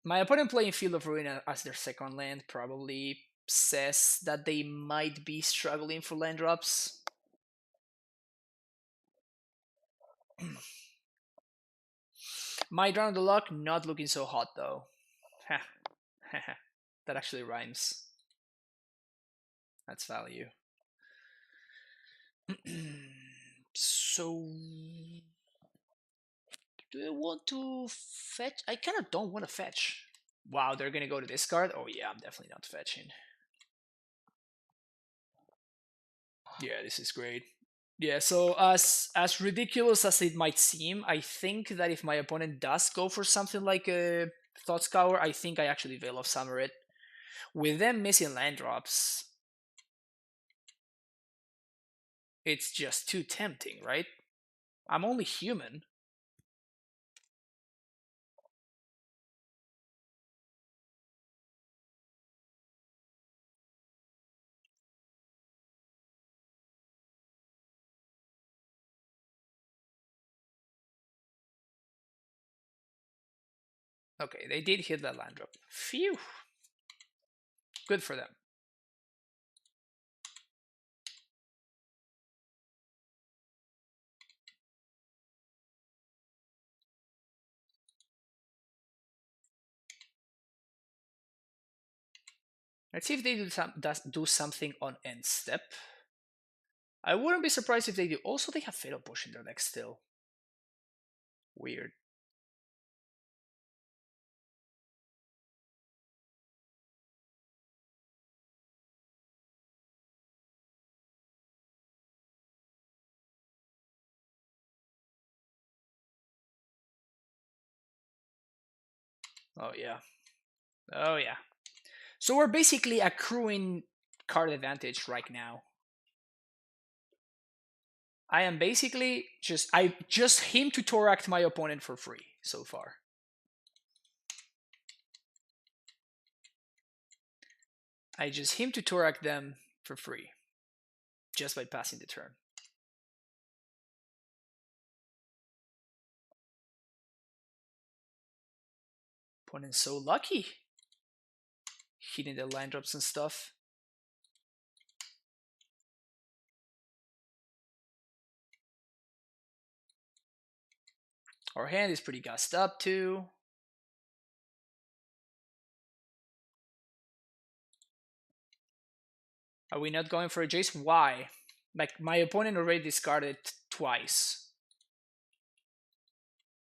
My opponent playing Field of Ruin as their second land probably says that they might be struggling for land drops. My Drown of the Luck not looking so hot though. That actually rhymes. That's value. So, do I want to fetch? I kind of don't want to fetch. Wow, they're gonna go to this card? Oh yeah, I'm definitely not fetching. Yeah, this is great. Yeah, so as ridiculous as it might seem, I think that if my opponent does go for something like a Thought Scour, I think I actually Veil of Summer it. With them missing land drops, it's just too tempting, right? I'm only human. Okay, they did hit that land drop. Phew. Good for them. Let's see if they do something on end step. I wouldn't be surprised if they do. Also, they have Fatal Push in their deck still. Weird. Oh yeah. Oh yeah. So we're basically accruing card advantage right now. I am basically I just him to Toract my opponent for free so far. I just him to Toract them for free. Just by passing the turn. Opponent's so lucky. Hitting the land drops and stuff. Our hand is pretty gassed up too. Are we not going for a Jace? Why? Like, my opponent already discarded twice.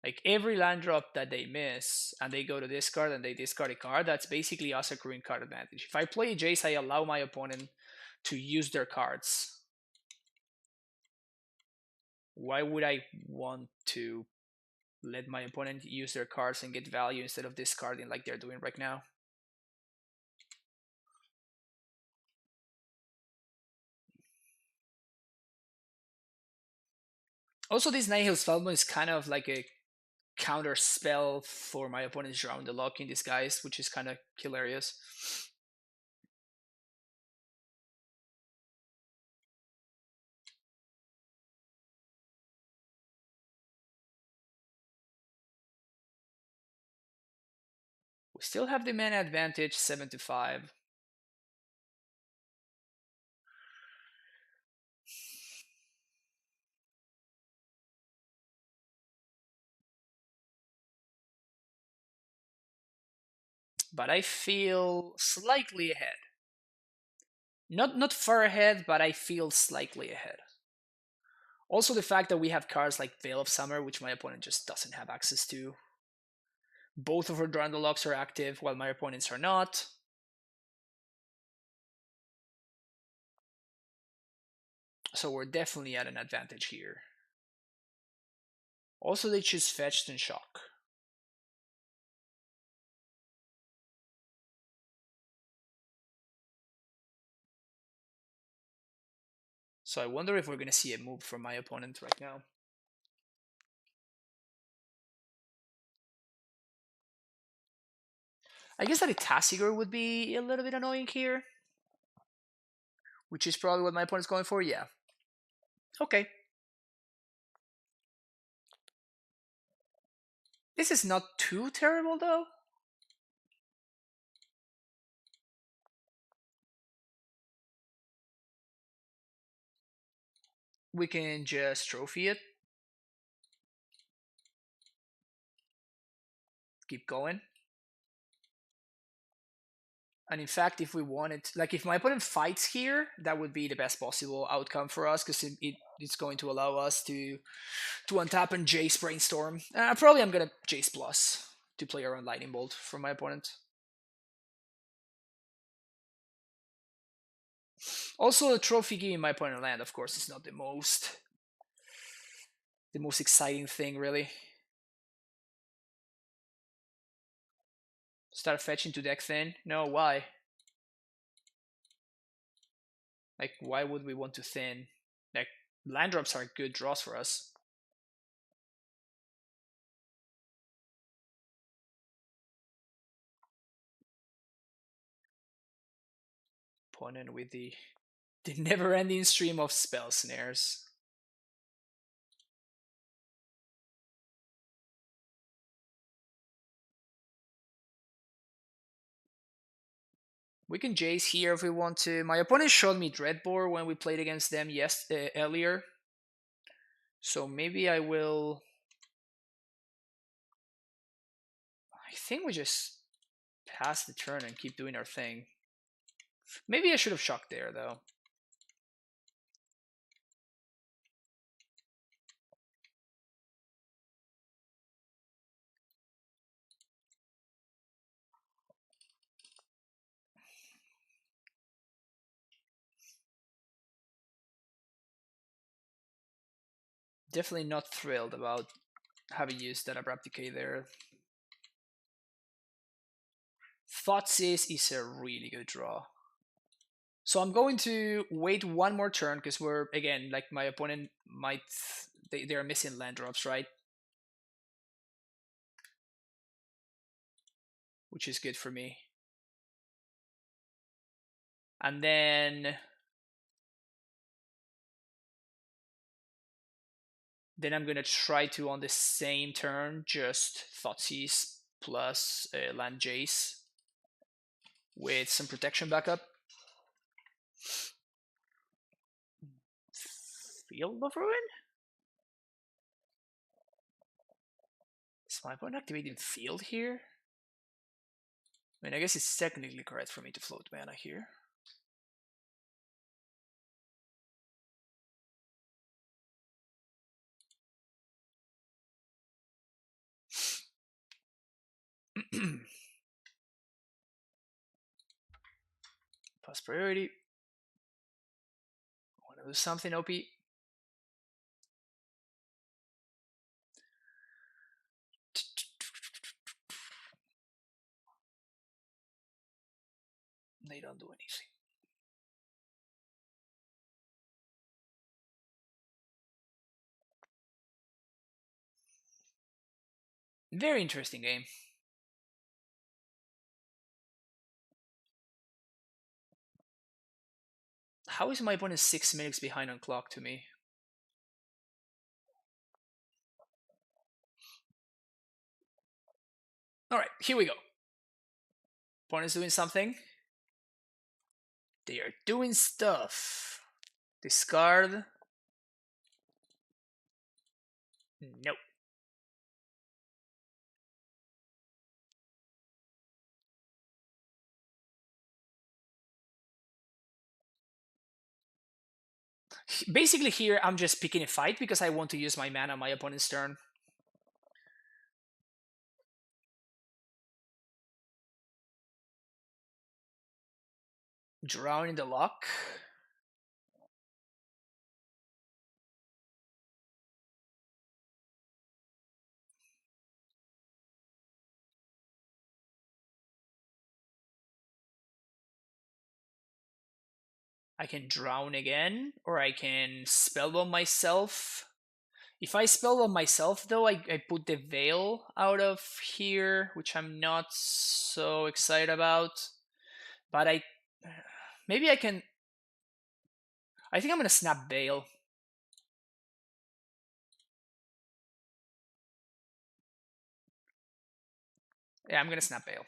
Like, every land drop that they miss and they go to discard and they discard a card, that's basically us accruing card advantage. If I play Jace, I allow my opponent to use their cards. Why would I want to let my opponent use their cards and get value instead of discarding like they're doing right now? Also, this Nihil's Falmo is kind of like a counter spell for my opponent's Drown the Luck in disguise, which is kind of hilarious. We still have the mana advantage, 7-5. but I feel slightly ahead. Not far ahead, but I feel slightly ahead. Also, the fact that we have cards like Veil of Summer, which my opponent just doesn't have access to. Both of our Durandal locks are active, while my opponents are not. So we're definitely at an advantage here. Also, they choose Fetched and Shock. So I wonder if we're going to see a move from my opponent right now. I guess that a Tassiger would be a little bit annoying here. Which is probably what my opponent's going for, yeah. Okay. This is not too terrible, though. We can just trophy it. Keep going. And in fact, if we wanted, like if my opponent fights here, that would be the best possible outcome for us because it's going to allow us to untap and Jace Brainstorm. Probably I'm gonna Jace Plus to play around Lightning Bolt for my opponent. Also, a trophy giving my opponent land, of course, is not the most exciting thing, really. Start fetching to deck thin? No, why? Like, why would we want to thin? Like, land drops are good draws for us. Opponent with the never-ending stream of spell snares. We can Jace here if we want to. My opponent showed me Dreadbore when we played against them earlier. So maybe I will... I think we just pass the turn and keep doing our thing. Maybe I should have shocked there, though. Definitely not thrilled about having used that Abrupt Decay there. Thoughtseize is a really good draw. So I'm going to wait one more turn because we're, again, like my opponent might... They're missing land drops, right? Which is good for me. And then I'm going to try to, on the same turn, just Thoughtseize plus land Jace with some protection backup. Field of Ruin? Is my opponent activating Field here? I mean, I guess it's technically correct for me to float mana here. Pass priority. Want to do something, OP? They don't do anything. Very interesting game. How is my opponent 6 minutes behind on clock to me? Alright, here we go. Opponent's doing something. They are doing stuff. Discard. Nope. Basically here, I'm just picking a fight because I want to use my mana on my opponent's turn. Drowning the Lock. I can drown again, or I can spellbomb myself. If I spellbomb myself, though, I put the Veil out of here, which I'm not so excited about. But maybe I can. I think I'm gonna snap Veil. Yeah, I'm gonna snap Veil.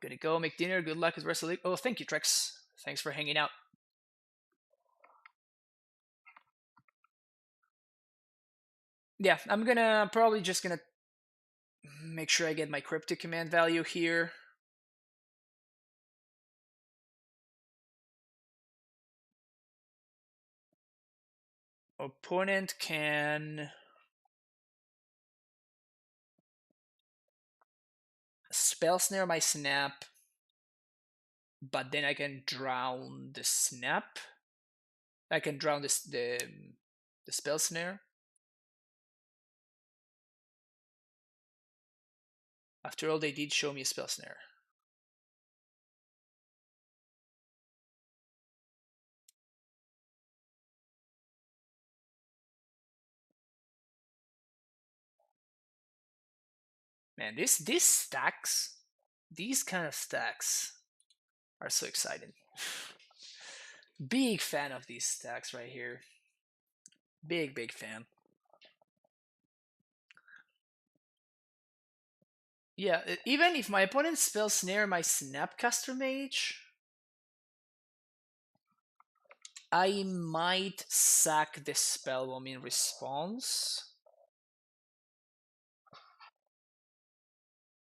Gonna go make dinner. Good luck with the rest of the league. Oh, thank you, Trex. Thanks for hanging out. Yeah, I'm gonna probably just gonna make sure I get my cryptic command value here. Opponent can spell snare my snap, but then I can drown the snap. I can drown the spell snare. After all, they did show me a spell snare. Man, these stacks, these kind of stacks are so exciting. Big fan of these stacks right here. Big fan. Yeah, even if my opponent spells snare my Snapcaster Mage, I might sack the Spellbomb in response.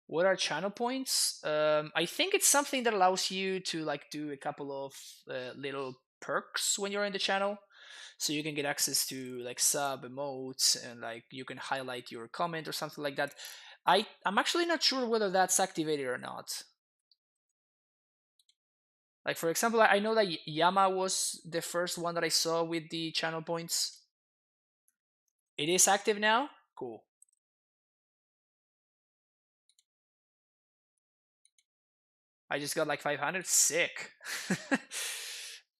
What are channel points? I think it's something that allows you to like do a couple of little perks when you're in the channel, so you can get access to like sub emotes and like you can highlight your comment or something like that. I'm actually not sure whether that's activated or not. Like for example, I know that Yama was the first one that I saw with the channel points. It is active now? Cool. I just got like 500. Sick.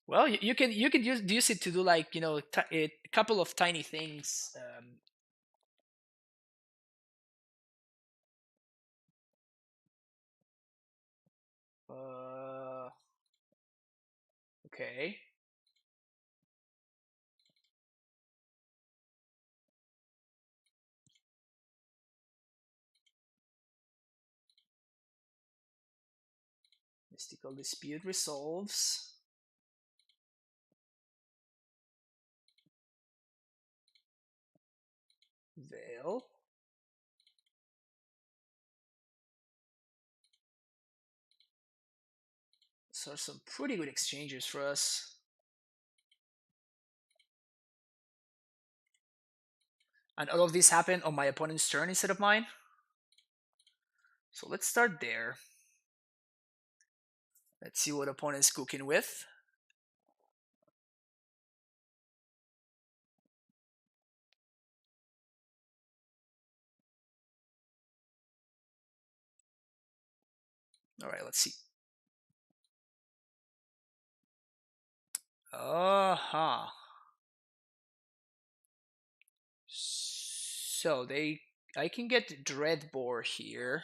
Well, you can use it to do like a couple of tiny things. Okay. Mystical Dispute resolves. Veil. So some pretty good exchanges for us. And all of this happened on my opponent's turn instead of mine. So let's start there. Let's see what opponent's cooking with. All right, let's see. Uh-huh. So I can get Dreadbore here.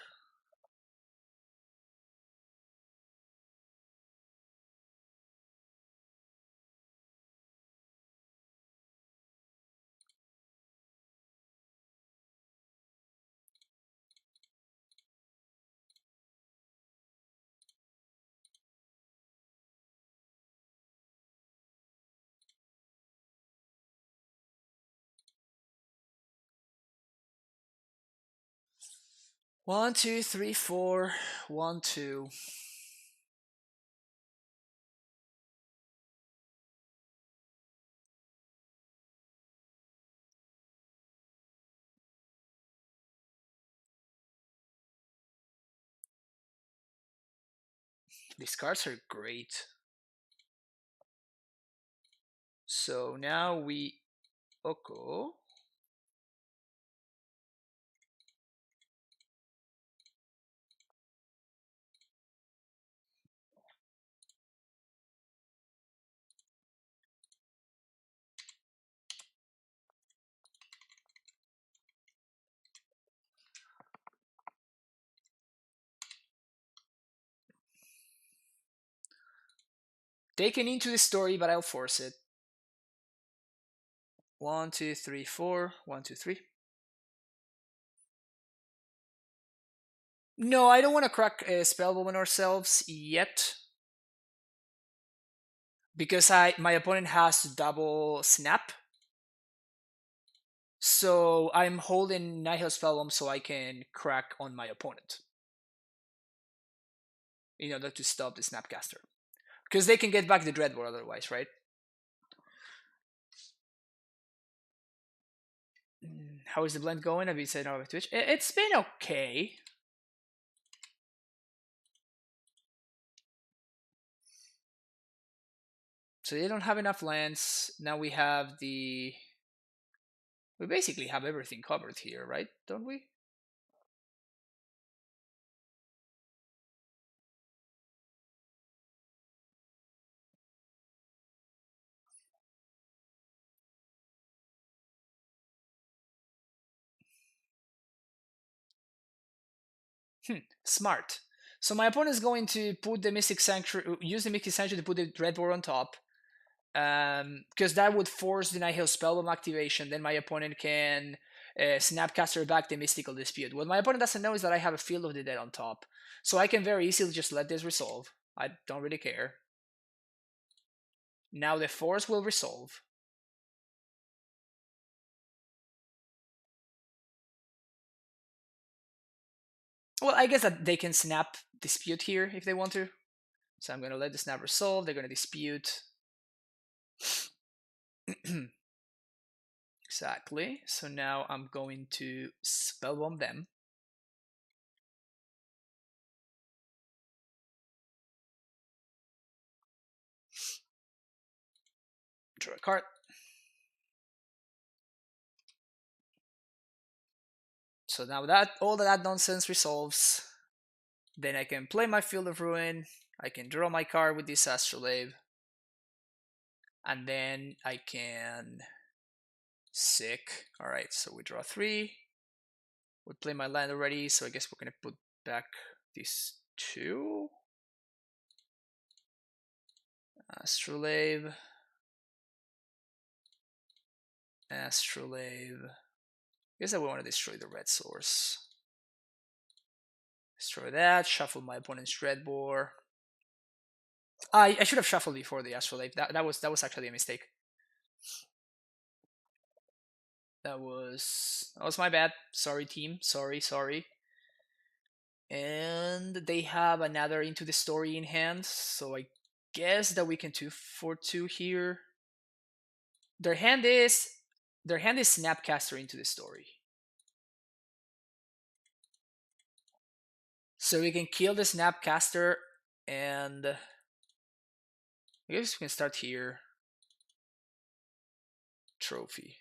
One, two, three, four. 1, 2. These cards are great. So now we Oko. Taken into the story, but I'll force it. 1, 2, 3, 4. 1, 2, 3. No, I don't want to crack Spellbomb on ourselves yet. Because my opponent has to double snap. So I'm holding Nihil Spellbomb so I can crack on my opponent. In order to stop the Snapcaster. Because they can get back the Dreadbore otherwise, right? How is the blend going? I've been saying over Twitch. It's been okay. So they don't have enough lands. Now we have the... We basically have everything covered here, right? Don't we? Smart. So my opponent is going to put the Mystic Sanctuary, use the Mystic Sanctuary to put the Dreadbore on top. Because that would force the Nihil Spellbomb activation. Then my opponent can Snapcaster back the Mystical Dispute. What my opponent doesn't know is that I have a Field of the Dead on top. So I can very easily just let this resolve. I don't really care. Now the Force will resolve. Well, I guess that they can Snap Dispute here if they want to. So I'm going to let the Snap resolve. They're going to Dispute. Exactly. So now I'm going to Spellbomb them. Draw a card. So now that all that nonsense resolves, then I can play my Field of Ruin, I can draw my card with this Astrolabe, and then I can sick. Alright, so we draw 3. We play my land already, so I guess we're gonna put back these 2. Astrolabe. Astrolabe. I guess I want to destroy the red source. Destroy that, shuffle my opponent's Dreadbore. I should have shuffled before the Astrolabe. That was actually a mistake. That was my bad. Sorry, team. Sorry. And they have another Into the Story in hand, so I guess that we can 2-for-2 here. Their hand is Snapcaster Into the Story. So we can kill the Snapcaster, and I guess we can start here. Trophy.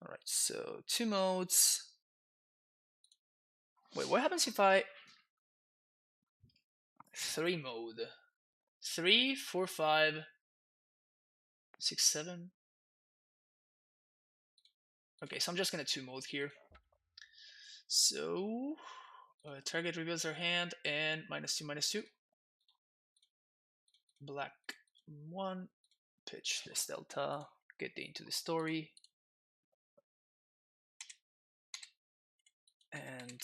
Alright, so 2 modes. Wait, what happens if I... 3 mode. 3, 4, 5, 6, 7. Okay, so I'm just gonna 2 mode here. So target reveals their hand and -2/-2. Black 1. Pitch this delta. Get Into the Story. And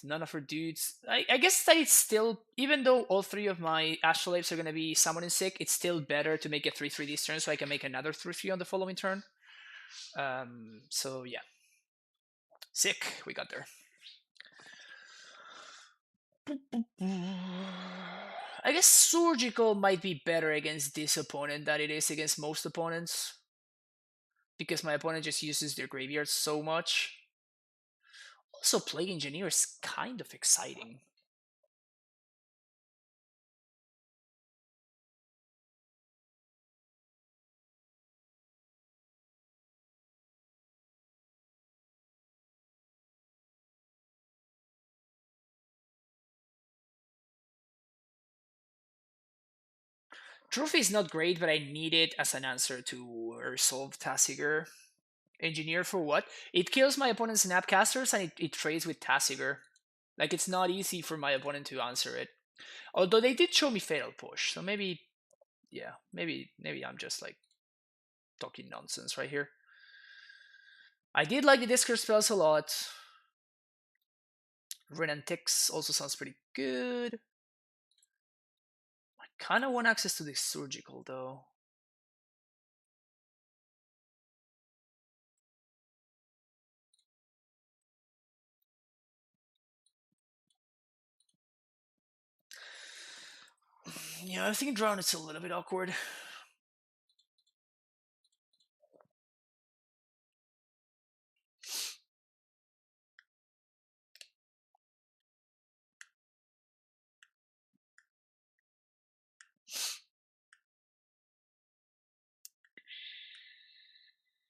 none of her dudes. I guess that it's still, even though all 3 of my Astrolabes are going to be summoning sick, it's still better to make a 3/3 this turn so I can make another 3/3 on the following turn. So yeah. Sick, we got there. I guess Surgical might be better against this opponent than it is against most opponents. Because my opponent just uses their graveyard so much. Also, Plague Engineer is kind of exciting. Trophy is not great, but I need it as an answer to resolve Tasigur. Engineer for what? It kills my opponent's Snapcasters and it trades with Tasigur. Like, it's not easy for my opponent to answer it. Although they did show me Fatal Push, so maybe, yeah, maybe I'm just like talking nonsense right here. I did like the discard spells a lot. Renantix also sounds pretty good. I kind of want access to the Surgical though. Yeah, I think Drown is a little bit awkward.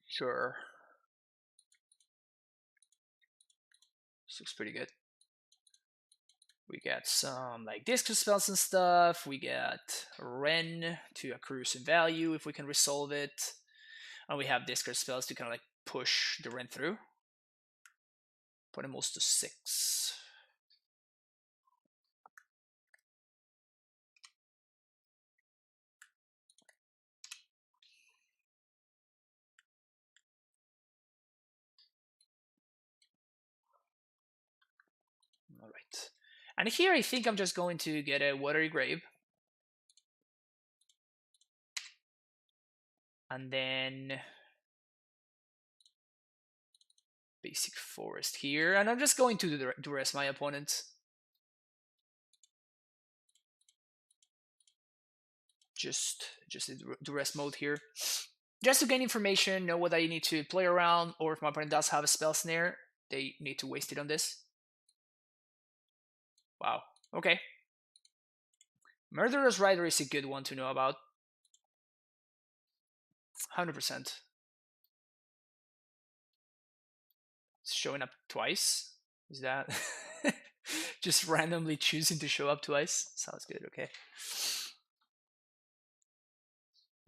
Sure. This looks pretty good. We get some like disc spells and stuff. We get Ren to accrue some value if we can resolve it. And we have discard spells to kind of like push the Ren through. Put him most to 6. Alright. And here I think I'm just going to get a Watery Grave. And then basic forest here. And I'm just going to duress my opponent. Just duress mode here. Just to gain information, know what I need to play around, or if my opponent does have a spell snare, they need to waste it on this. Wow. Okay. Murderous Rider is a good one to know about. 100%. It's showing up twice. Is that just randomly choosing to show up twice? Sounds good. Okay.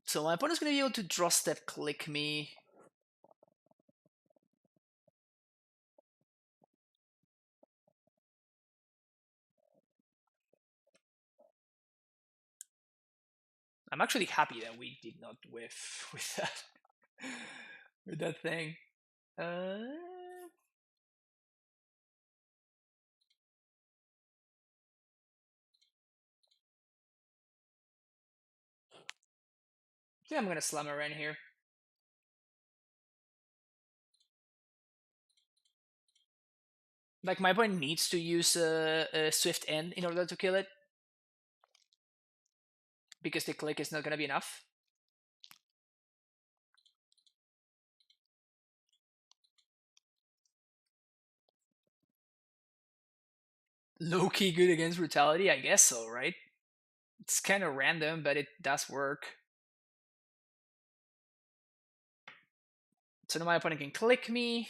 So my opponent's going to be able to draw step click me. I'm actually happy that we did not whiff with that with that thing. Yeah, I'm gonna slam a Ren here. Like, my opponent needs to use a Swift End in order to kill it, because the click is not gonna be enough. Low-key good against Brutality? I guess so, right? It's kind of random, but it does work. So now my opponent can click me,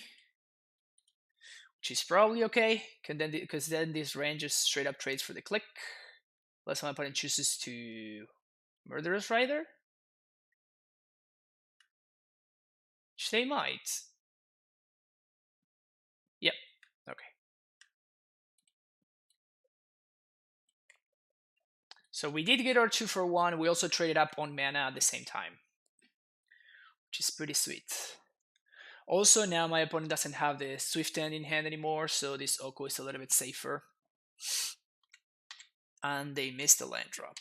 which is probably okay, because then this range just straight up trades for the click. Unless my opponent chooses to Murderous Rider, which they might. Yep. Okay. So we did get our 2-for-1. We also traded up on mana at the same time, which is pretty sweet. Also, now my opponent doesn't have the Swift End in hand anymore, so this Oko is a little bit safer. And they missed a land drop.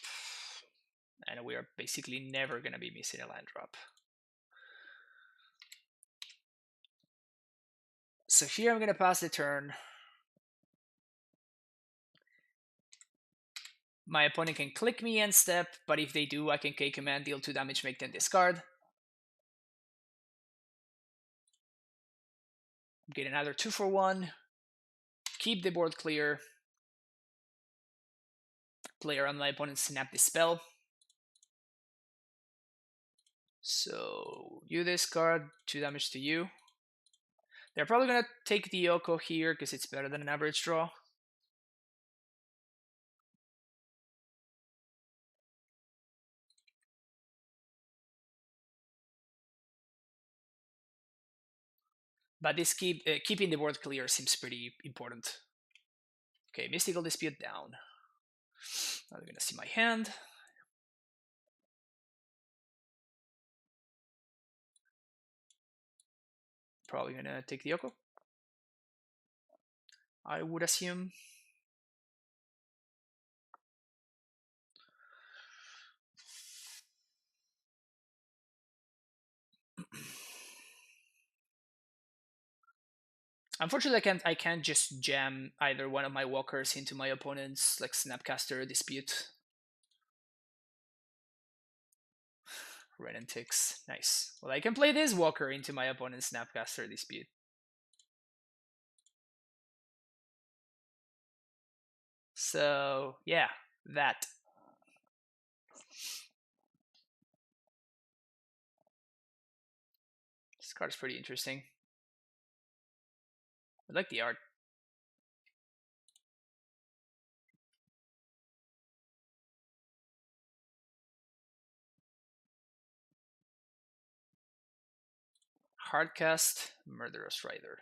And we are basically never going to be missing a land drop. So here I'm going to pass the turn. My opponent can click me and step, but if they do, I can K-Command, deal 2 damage, make them discard. Get another 2-for-1. Keep the board clear. Play around my opponent, snap the spell. So you discard 2 damage to you. They're probably going to take the Oko here because it's better than an average draw. But this keeping the board clear seems pretty important. Okay, Mystical Dispute down. Now we're gonna see my hand. Probably gonna take the Oko, I would assume. Unfortunately, I can't just jam either one of my walkers into my opponent's like Snapcaster Dispute. Red and ticks, nice. Well, I can play this walker into my opponent's Snapcaster Dispute. So yeah, that. This card is pretty interesting. I like the art. Hardcast, Murderous Rider.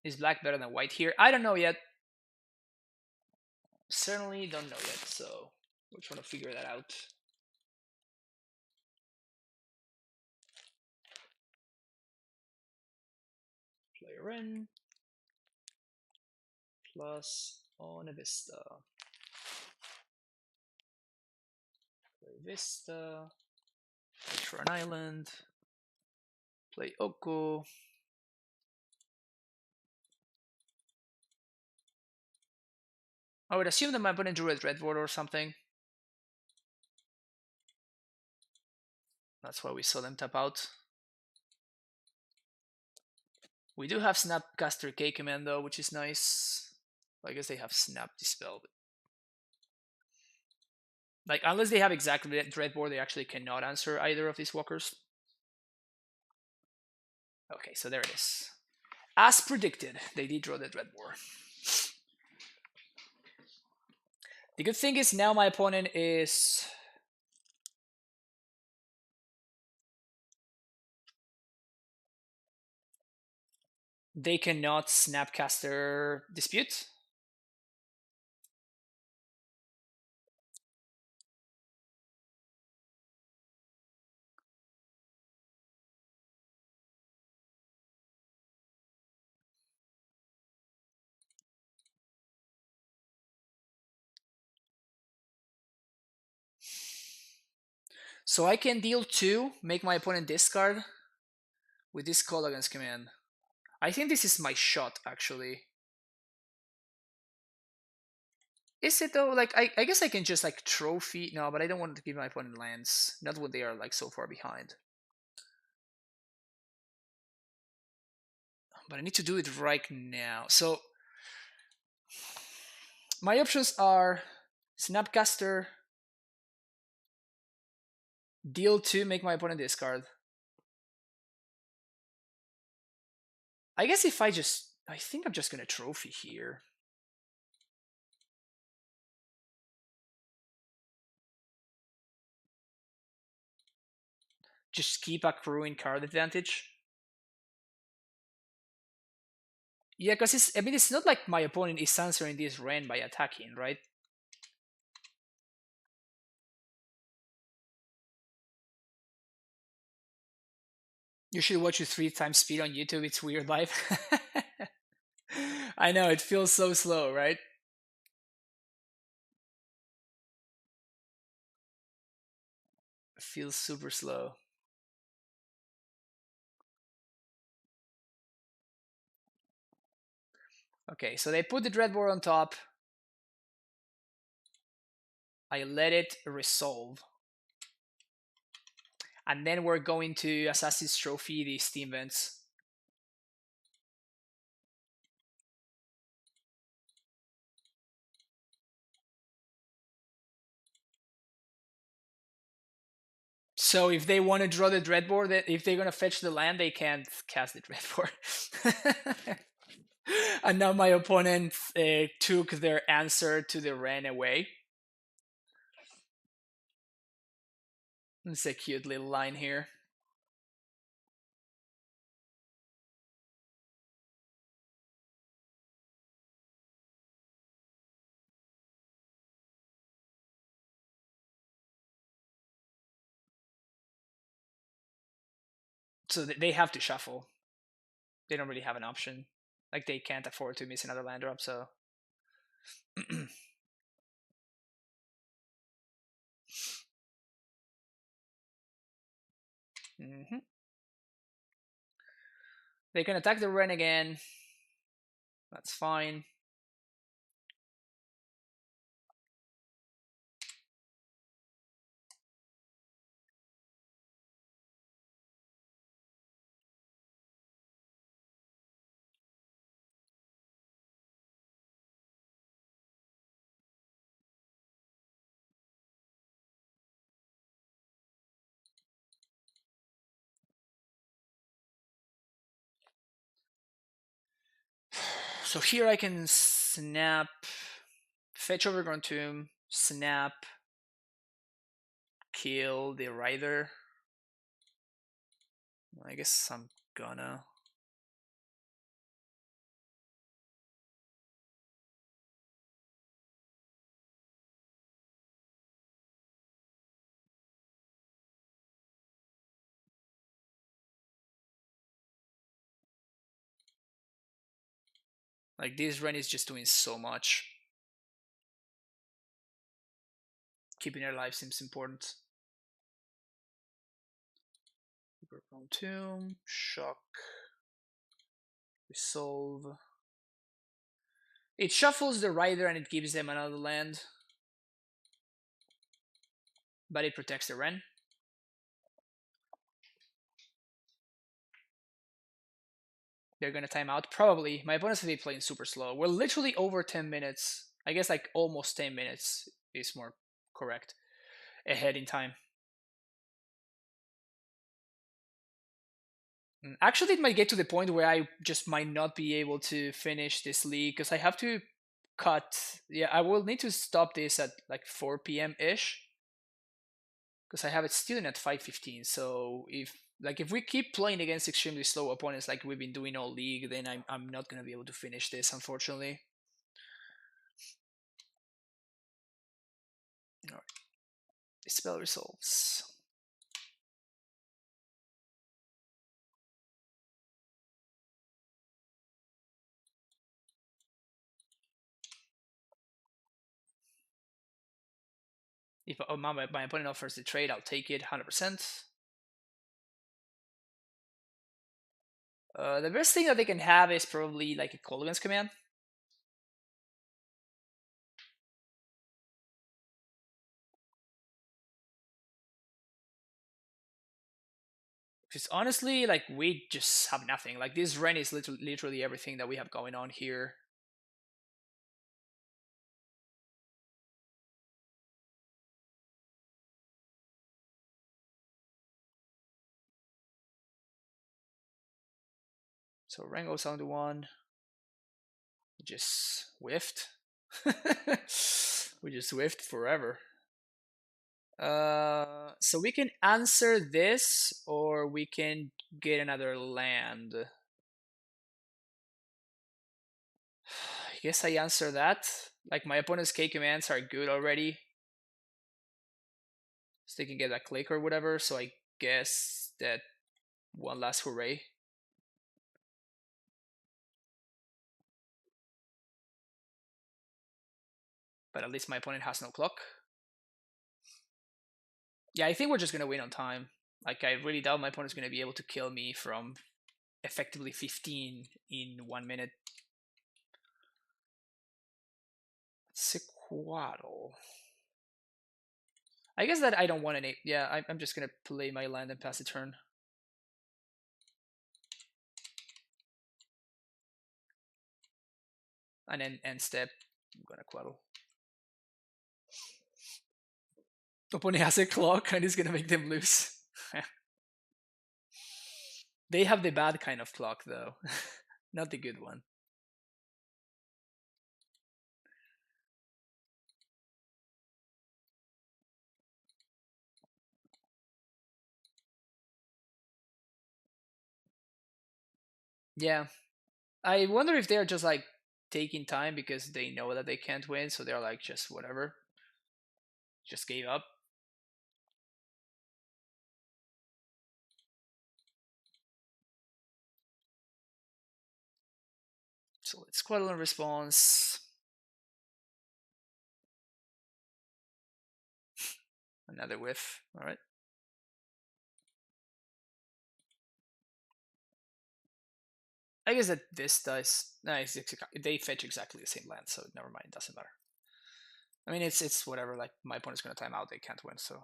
Is black better than white here? I don't know yet. Certainly don't know yet, so we're trying to figure that out. Player in. Plus on a Vista. Play Vista. Play Tron Island. Play Oko. I would assume that my opponent drew a Dreadboard or something. That's why we saw them tap out. We do have Snapcaster K command though, which is nice. I guess they have Snap Dispel. Like, unless they have exactly that Dreadboard, they actually cannot answer either of these walkers. Okay, so there it is. As predicted, they did draw the Dreadboard. The good thing is now my opponent is... They cannot Snapcaster Dispute. So I can deal 2, make my opponent discard with this call against command. I think this is my shot, actually. Is it though? Like, I guess I can just like trophy. No, but I don't want to give my opponent lands. Not when they are like so far behind. But I need to do it right now. So my options are Snapcaster, deal 2, make my opponent discard. I guess if I think I'm just gonna trophy here. Just keep accruing card advantage. Yeah, because it's not like my opponent is answering this Ren by attacking, right? You should watch it 3 times speed on YouTube. It's weird live. I know, it feels so slow, right? It feels super slow. Okay, so they put the Dreadboard on top. I let it resolve. And then we're going to Assassin's Trophy the Steam Vents. So if they want to draw the Dreadboard, if they're gonna fetch the land, they can't cast the Dreadboard. And now my opponent took their answer to the Ren away. It's a cute little line here. So they have to shuffle. They don't really have an option. Like they can't afford to miss another land drop, so mm-hmm. They can attack the Ren again. That's fine. So here I can snap, fetch Overgrown Tomb, snap, kill the Rider. I guess I'm gonna. Like this Ren is just doing so much. Keeping her alive seems important. Overgrown Tomb, shock, resolve. It shuffles the Rider and it gives them another land. But it protects the Ren. They're gonna time out. Probably. My opponent's gonna be playing super slow. We're literally over 10 minutes. I guess like almost 10 minutes is more correct. Ahead in time. Actually, it might get to the point where I just might not be able to finish this league because I have to cut. Yeah, I will need to stop this at like 4 p.m. ish because I have it still in at 5:15. So if we keep playing against extremely slow opponents like we've been doing all league, then I'm not gonna be able to finish this, unfortunately. All right. The spell resolves. If my opponent offers the trade, I'll take it 100%. The best thing that they can have is probably like a Colgan's command. Because honestly, like we just have nothing. Like this Ren is literally everything that we have going on here. So Ren goes down to 1. Just whiffed. We just whiffed forever. So we can answer this, or we can get another land. I guess I answer that. Like my opponent's K commands are good already. So they can get a click or whatever, so I guess that one last hooray. But at least my opponent has no clock. Yeah, I think we're just gonna win on time. Like I really doubt my opponent's gonna be able to kill me from effectively 15 in 1 minute. Sequatl. I guess that I don't want any. Yeah, I'm just gonna play my land and pass the turn. And then end step, I'm gonna Quaddle. Opponent has a clock and it's gonna make them lose. They have the bad kind of clock though, not the good one. Yeah, I wonder if they're just like taking time because they know that they can't win, so they're like just whatever, just gave up. So let's Squadron response. Another whiff. All right. I guess that this does. No, they fetch exactly the same land, so never mind. Doesn't matter. I mean, it's whatever. Like my opponent's gonna time out. They can't win, so.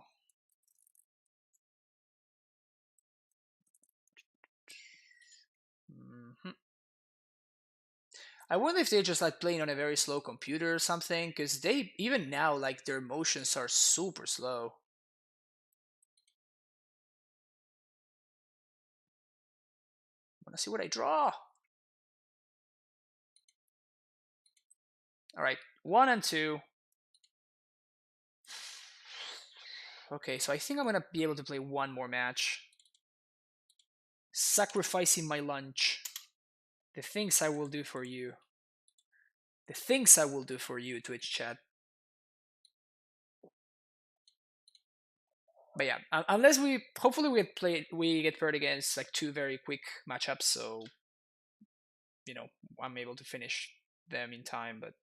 Mm-hmm. I wonder if they're just like playing on a very slow computer or something, because they even now like their motions are super slow. Wanna see what I draw? All right, 1 and 2. Okay, so I think I'm gonna be able to play one more match. Sacrificing my lunch. The things I will do for you. The things I will do for you, Twitch chat. But yeah, unless hopefully we get paired against like two very quick matchups, so you know I'm able to finish them in time. But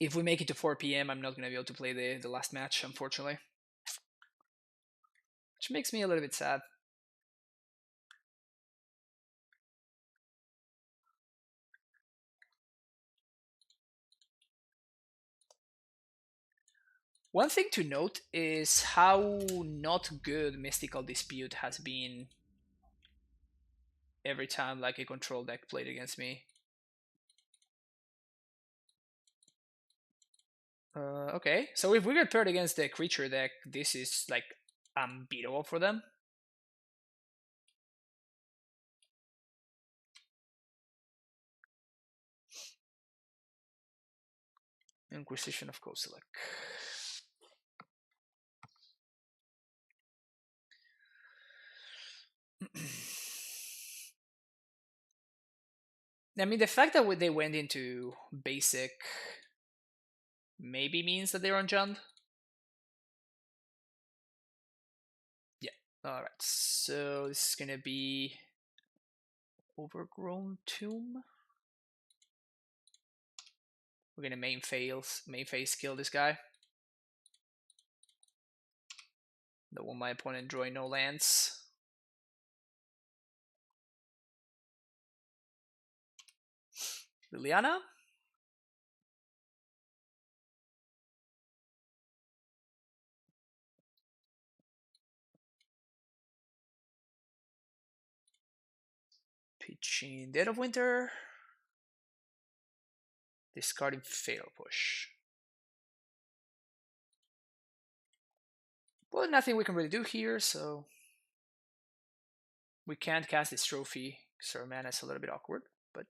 if we make it to 4 p.m., I'm not gonna be able to play the last match, unfortunately, which makes me a little bit sad. One thing to note is how not good Mystical Dispute has been every time like a control deck played against me. Okay, so if we get paired against the creature deck, this is like unbeatable for them. Inquisition of Kozilek. I mean, the fact that they went into basic maybe means that they're on Jund. Yeah. All right. So this is gonna be Overgrown Tomb. We're gonna main phase kill this guy. Don't want my opponent drawing no lands. Liliana. Pitching Dead of Winter. Discarding Fatal Push. Well, nothing we can really do here, so we can't cast this trophy because our mana is a little bit awkward, but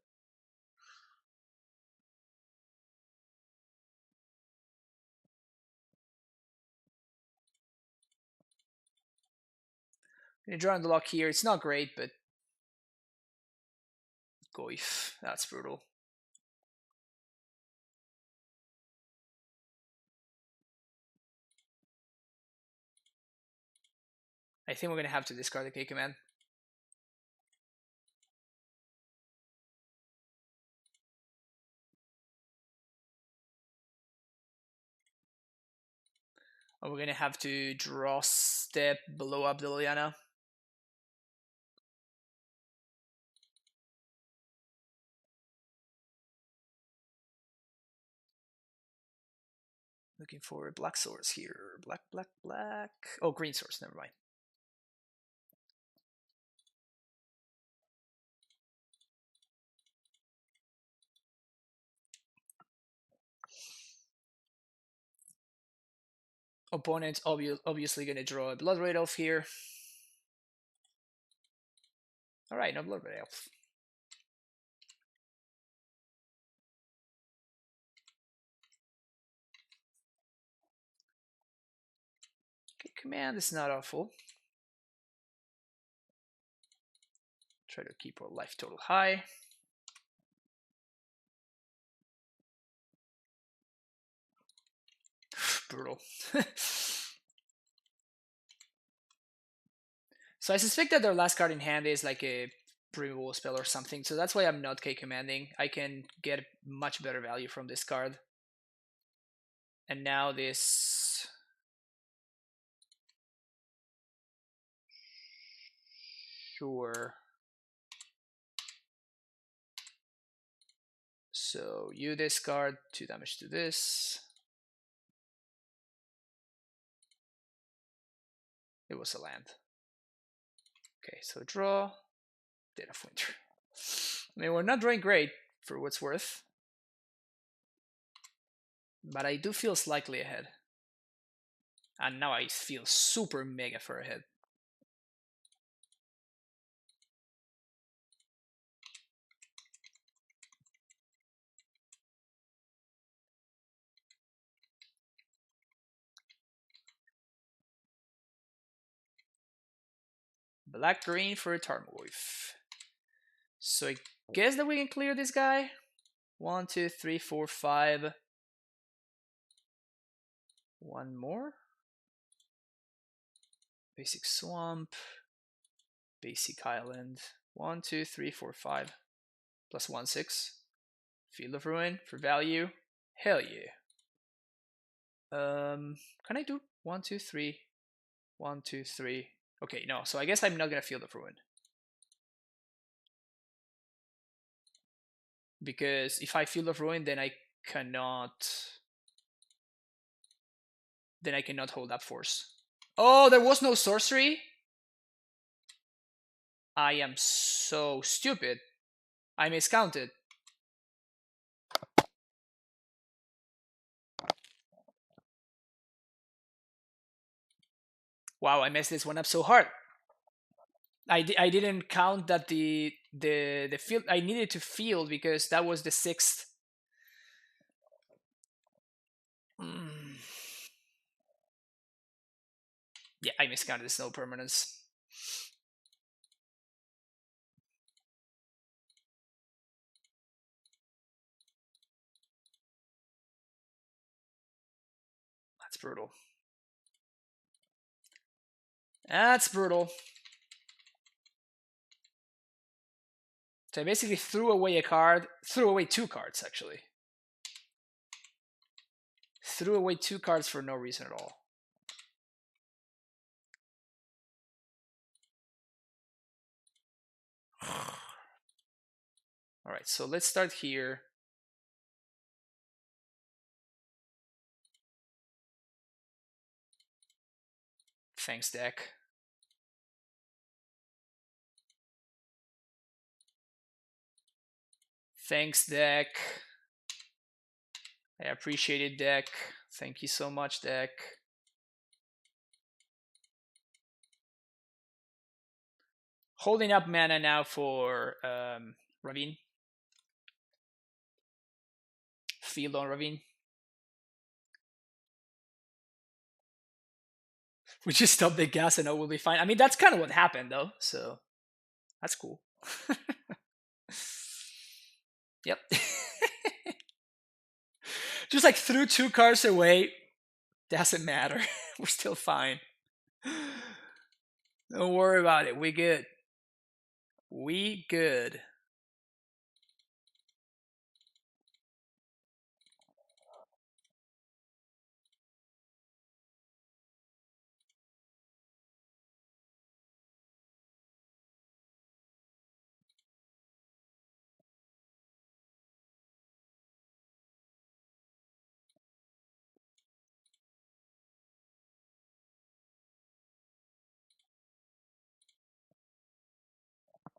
gonna draw on the lock here. It's not great, but Goif, that's brutal. I think we're gonna have to discard the K command. Or we're gonna have to draw step, blow up the Liliana. Looking for a black source here. Black, black, black. Oh, green source, never mind. Opponent's obviously going to draw a Blood Red Elf here. Alright, no Blood Red Elf. Okay, command is not awful. Try to keep our life total high. Brutal. So I suspect that their last card in hand is like a removal spell or something, so that's why I'm not K-commanding. I can get much better value from this card. And now this... Sure. So you discard 2 damage to this. It was a land. Okay, so draw. Dead of Winter. I mean, we're not drawing great for what's worth, but I do feel slightly ahead. And now I feel super mega far ahead. Black green for a Tarmogoyf. So I guess that we can clear this guy. 1, 2, 3, 4, 5. One more. Basic swamp. Basic island. 1, 2, 3, 4, 5. Plus 1, 6. Field of Ruin for value. Hell yeah. Can I do 1, 2, 3? 1, 2, 3. Okay, no. So I guess I'm not gonna Field of Ruin. Because if I Field of Ruin, then I cannot hold up force. Oh, there was no sorcery? I am so stupid. I miscounted. Wow, I messed this one up so hard. I didn't count that the field I needed to field because that was the 6th. Yeah, I miscounted the snow permanence. That's brutal. That's brutal. So I basically threw away a card. Threw away 2 cards, actually. Threw away 2 cards for no reason at all. Alright, so let's start here. Thanks, deck. Thanks, deck. I appreciate it, deck. Thank you so much, deck. Holding up mana now for Ravine. Field on Ravine. We just stop the gas and all will be fine. I mean, that's kind of what happened, though, so that's cool. Yep. Just like threw 2 cards away. Doesn't matter. We're still fine. Don't worry about it. We good. We good.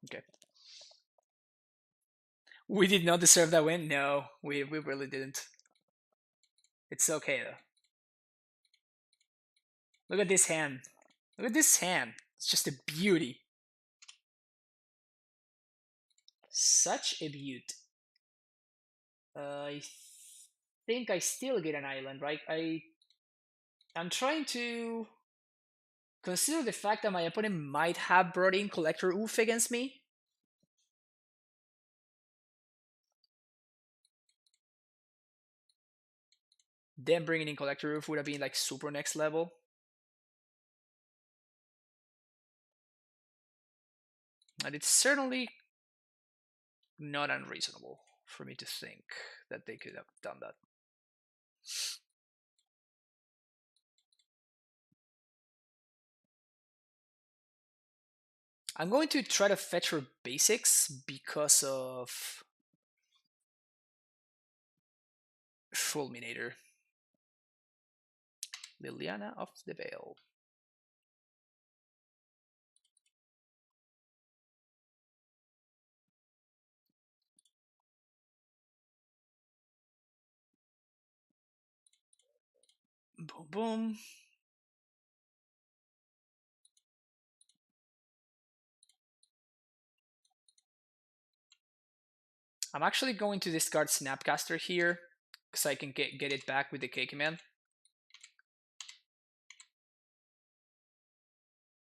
Okay. We did not deserve that win. No, we really didn't. It's okay though. Look at this hand. Look at this hand. It's just a beauty. Such a beaut. I think I still get an island, right? I'm trying to consider the fact that my opponent might have brought in Collector Oof against me. Then bringing in Collector Oof would have been like super next level. And it's certainly not unreasonable for me to think that they could have done that. I'm going to try to fetch her basics because of Fulminator. Liliana of the Veil. Boom, boom. I'm actually going to discard Snapcaster here because I can get it back with the K command.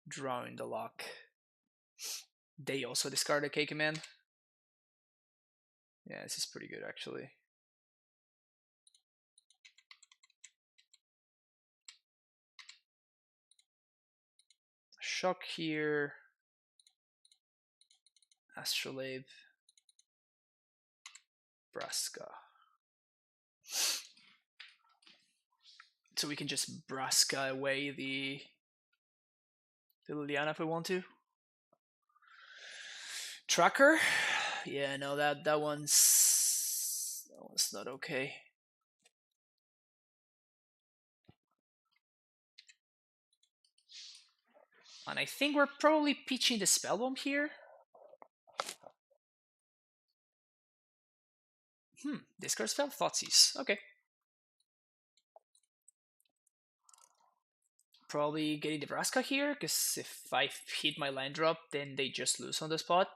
Drawing the lock. They also discard a K command. Yeah, this is pretty good actually. Shock here. Astrolabe. Braska. So we can just Braska away the Liliana if we want to. Tracker? Yeah, no, that one's not okay. And I think we're probably pitching the Spellbomb here. Discard spell? Thoughtseize. Okay. Probably getting the Vraska here, because if I hit my land drop, then they just lose on the spot.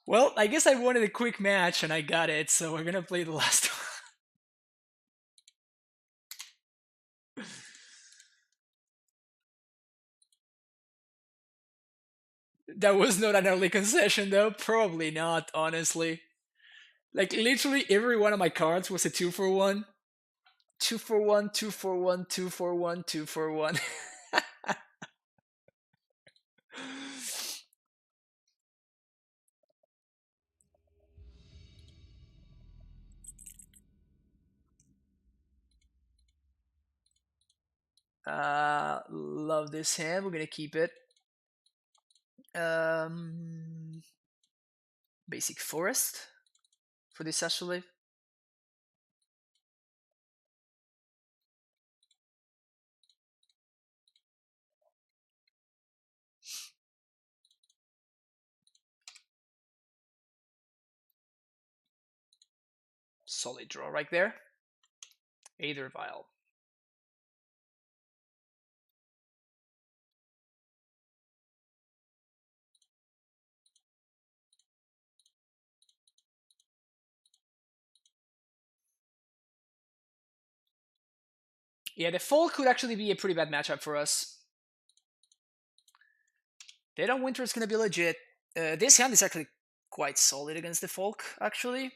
Well, I guess I wanted a quick match and I got it, so we're gonna play the last one. That was not an early concession though, probably not, honestly. Like literally every one of my cards was a 2-for-1. 2-for-1, 2-for-1, 2-for-1, 2-for-1. Love this hand. We're gonna keep it. Basic forest for this Astrolabe. Solid draw right there. Aether Vial. Yeah, the Folk could actually be a pretty bad matchup for us. Dead on Winter is going to be legit. This hand is actually quite solid against the Folk, actually.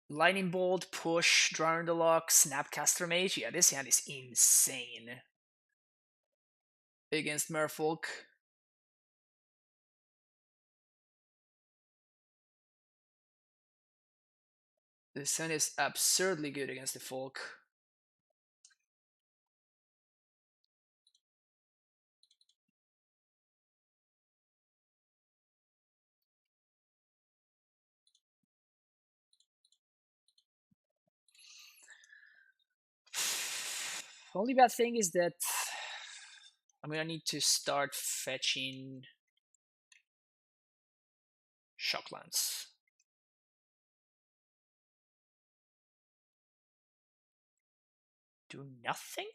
Lightning Bolt, Push, Drawing the Lock, Snapcaster Mage. Yeah, this hand is insane against Merfolk. This hand is absurdly good against the Folk. Only bad thing is that I'm gonna need to start fetching Shocklands. Do nothing?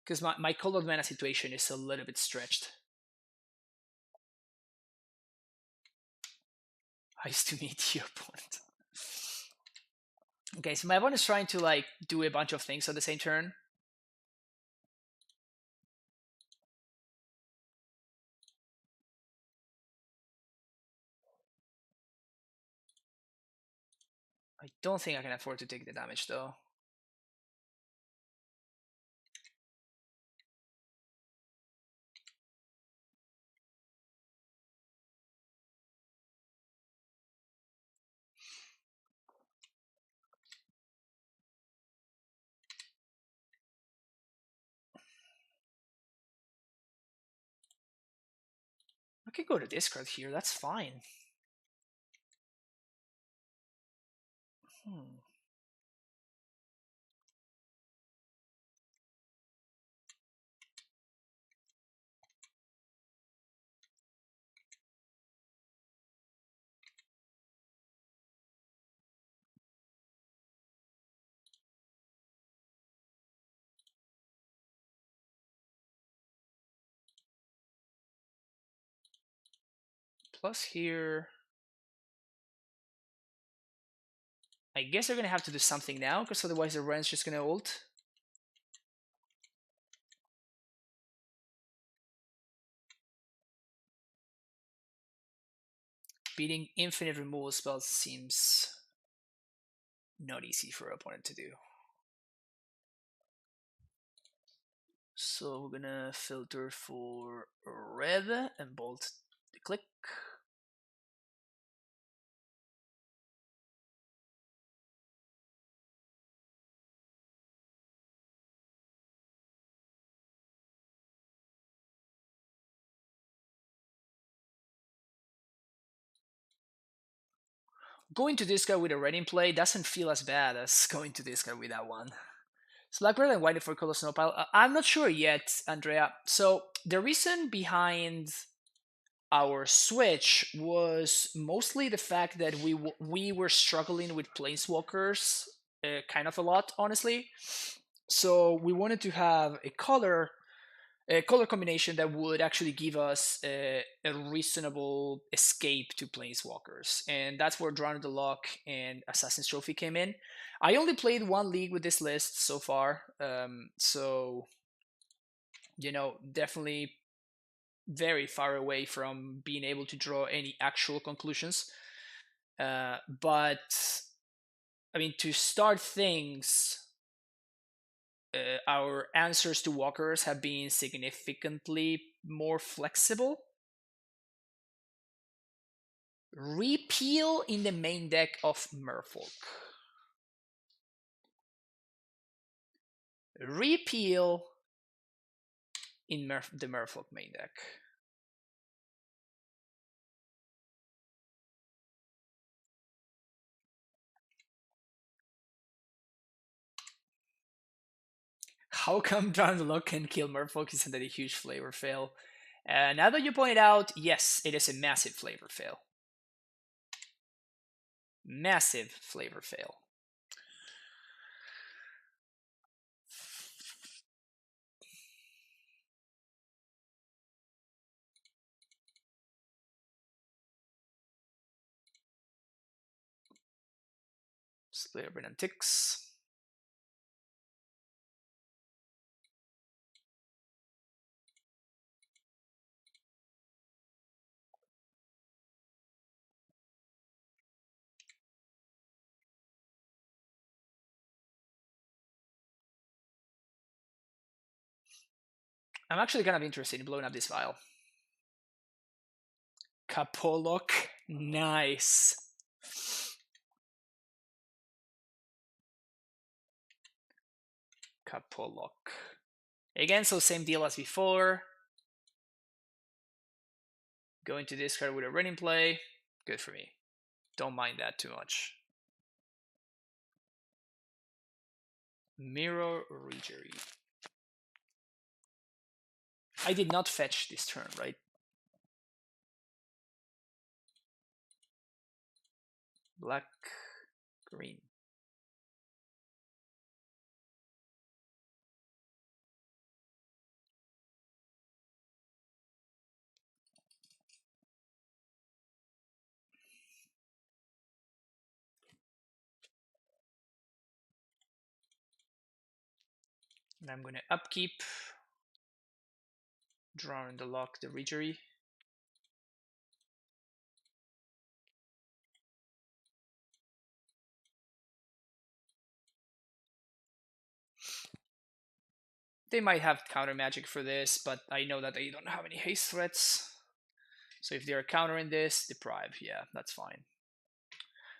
Because my colored mana situation is a little bit stretched. Ice to meet your opponent. Okay, so my opponent is trying to like do a bunch of things on the same turn. I don't think I can afford to take the damage though. I can go to discard here, that's fine. Hmm. Plus here, I guess they're gonna have to do something now, because otherwise the Ren's just gonna ult. Beating infinite removal spells seems not easy for an opponent to do. So we're gonna filter for red and bolt the click. Going to discard with a red in play doesn't feel as bad as going to discard with that one. So black, red, and white for color snowpile. I'm not sure yet, Andrea. So the reason behind our switch was mostly the fact that we were struggling with planeswalkers kind of a lot, honestly. So we wanted to have a color combination that would actually give us a reasonable escape to planeswalkers, and that's where Drown the Lock and Assassin's Trophy came in. I only played one league with this list so far, so definitely very far away from being able to draw any actual conclusions. But I mean, to start things, our answers to walkers have been significantly more flexible. Repeal in the main deck of Merfolk. Repeal in the Merfolk main deck. How come Drown the Lock can kill Merfolk? Isn't that a huge flavor fail? Now that you point out, yes, it is a massive flavor fail. Massive flavor fail. Slayer Brand Ticks. I'm actually kind of interested in blowing up this vial. Kapolok. Nice. Kapolok. Again, so same deal as before. Going to discard with a running play. Good for me. Don't mind that too much. Mirror Regery. I did not fetch this turn, right? Black, green. And I'm going to upkeep, draw in the lock, the Ridgery. They might have counter magic for this, but I know that they don't have any haste threats. So if they're countering this, deprive. Yeah, that's fine.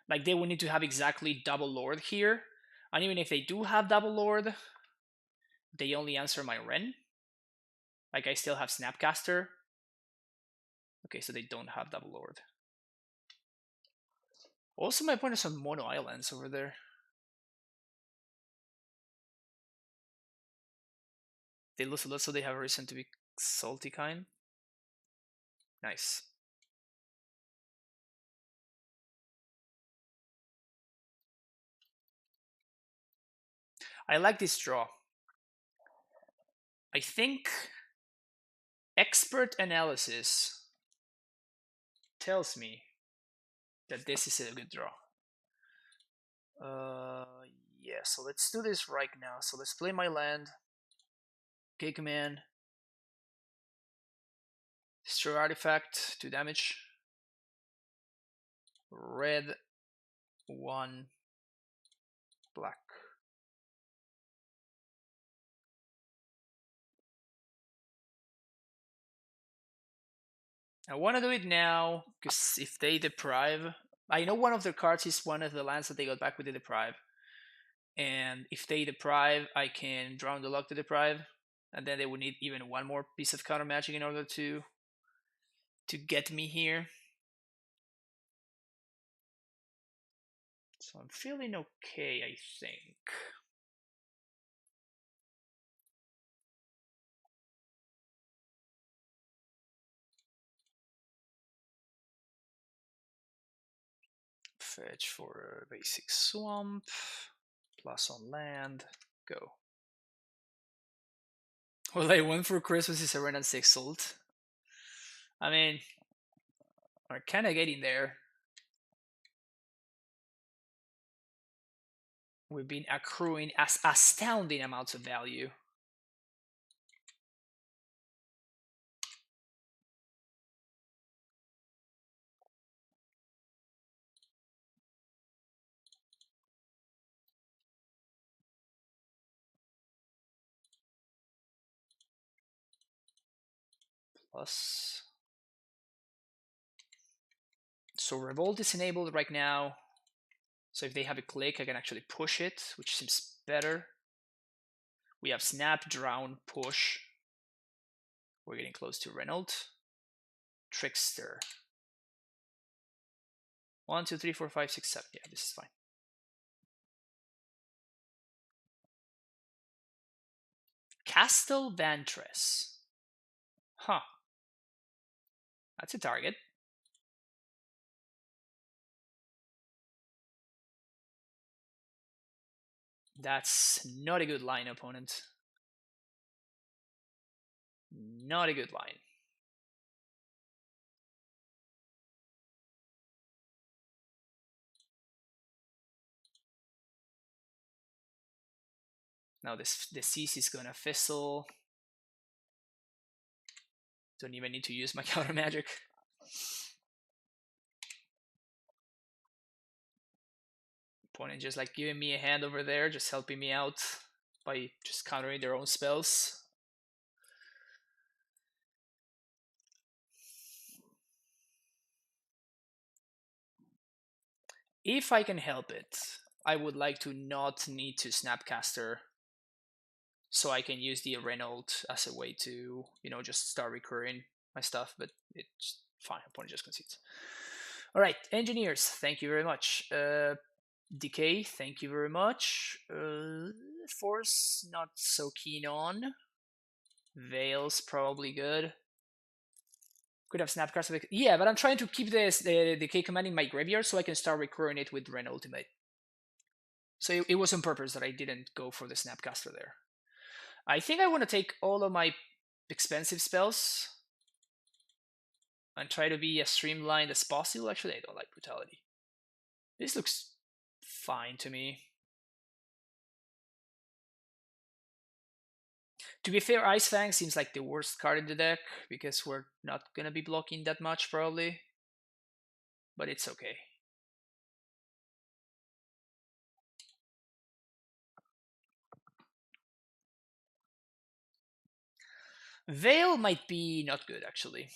Like they will need to have exactly double Lord here. And even if they do have double Lord, they only answer my Ren. Like I still have Snapcaster. Okay, so they don't have double Lord. Also, my point is some mono islands over there. They lose a lot, so they have a reason to be salty kind. Nice. I like this draw. I think expert analysis tells me that this is a good draw. Yeah, so let's do this right now. So let's play my land. Okay, command. Destroy artifact, 2 damage. Red, 1, black. I want to do it now, because if they deprive... I know one of their cards is one of the lands that they got back with the deprive. And if they deprive, I can draw on the luck to deprive. And then they would need even one more piece of counter magic in order to get me here. So I'm feeling okay, I think. Fetch for a basic swamp. Plus on land. Go. Well, I went for Christmas is a Renan 6 ult. I mean, we're kind of getting there. We've been accruing astounding amounts of value. Plus. So Revolt is enabled right now. So if they have a click, I can actually push it, which seems better. We have Snap, Drown, Push. We're getting close to Reynolds. Trickster. 1, 2, 3, 4, 5, 6, 7. Yeah, this is fine. Castle Vantress. Huh. That's a target. That's not a good line, opponent. Not a good line. Now the CC is gonna fizzle. Don't even need to use my counter magic. Opponent just like giving me a hand over there, just helping me out by just countering their own spells. If I can help it, I would like to not need to Snapcaster, so I can use the Reynolds as a way to, just start recurring my stuff, but it's fine. Opponent just concedes. All right, engineers, thank you very much. Decay, thank you very much. Force, not so keen on. Veil's probably good. Could have Snapcaster. Yeah, but I'm trying to keep the K command in my graveyard so I can start recurring it with Ren Ultimate. So it was on purpose that I didn't go for the Snapcaster there. I think I want to take all of my expensive spells and try to be as streamlined as possible. Actually, I don't like Brutality. This looks fine to me. To be fair, Ice Fang seems like the worst card in the deck because we're not gonna be blocking that much probably. But it's okay. Veil might be not good actually.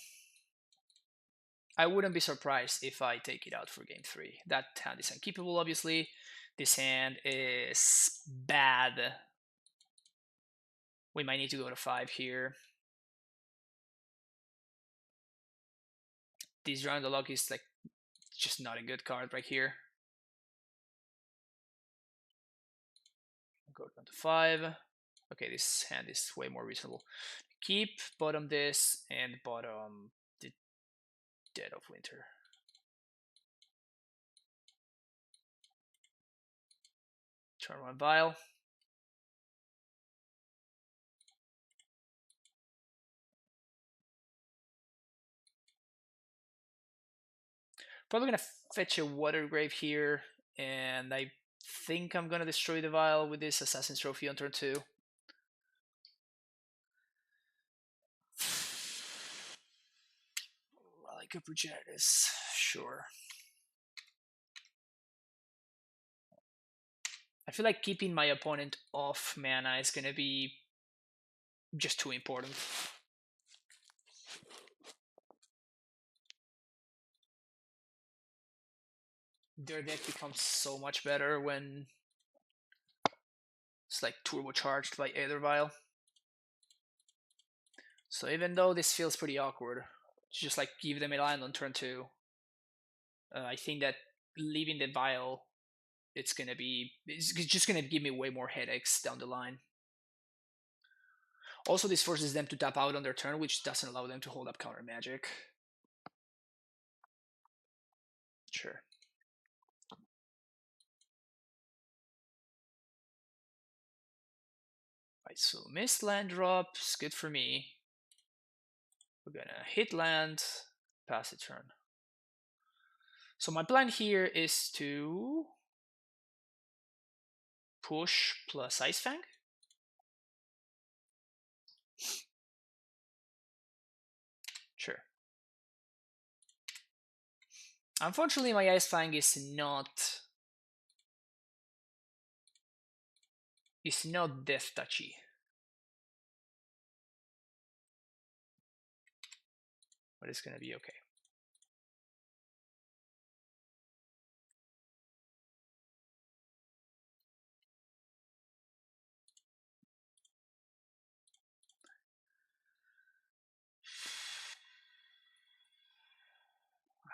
I wouldn't be surprised if I take it out for game 3. That hand is unkeepable, obviously. This hand is bad. We might need to go to 5 here. This round the lock is like just not a good card right here. Go down to 5. Okay, this hand is way more reasonable. Keep, bottom this, and bottom the Dead of Winter. Turn 1 Vial. Probably gonna fetch a Water Grave here, and I think I'm gonna destroy the Vial with this Assassin's Trophy on turn 2. Well, I could project this, sure. I feel like keeping my opponent off mana is gonna be just too important. Their deck becomes so much better when it's like turbocharged by Aether Vial. So even though this feels pretty awkward, just like give them a land on turn 2, I think that leaving the Vial, it's just gonna give me way more headaches down the line. Also, this forces them to tap out on their turn, which doesn't allow them to hold up counter magic. Sure. Right, so missed land drops, good for me. We're gonna hit land, pass the turn. So my plan here is to push plus Ice Fang. Sure. Unfortunately, my Ice Fang is not death touchy. But it's gonna be okay.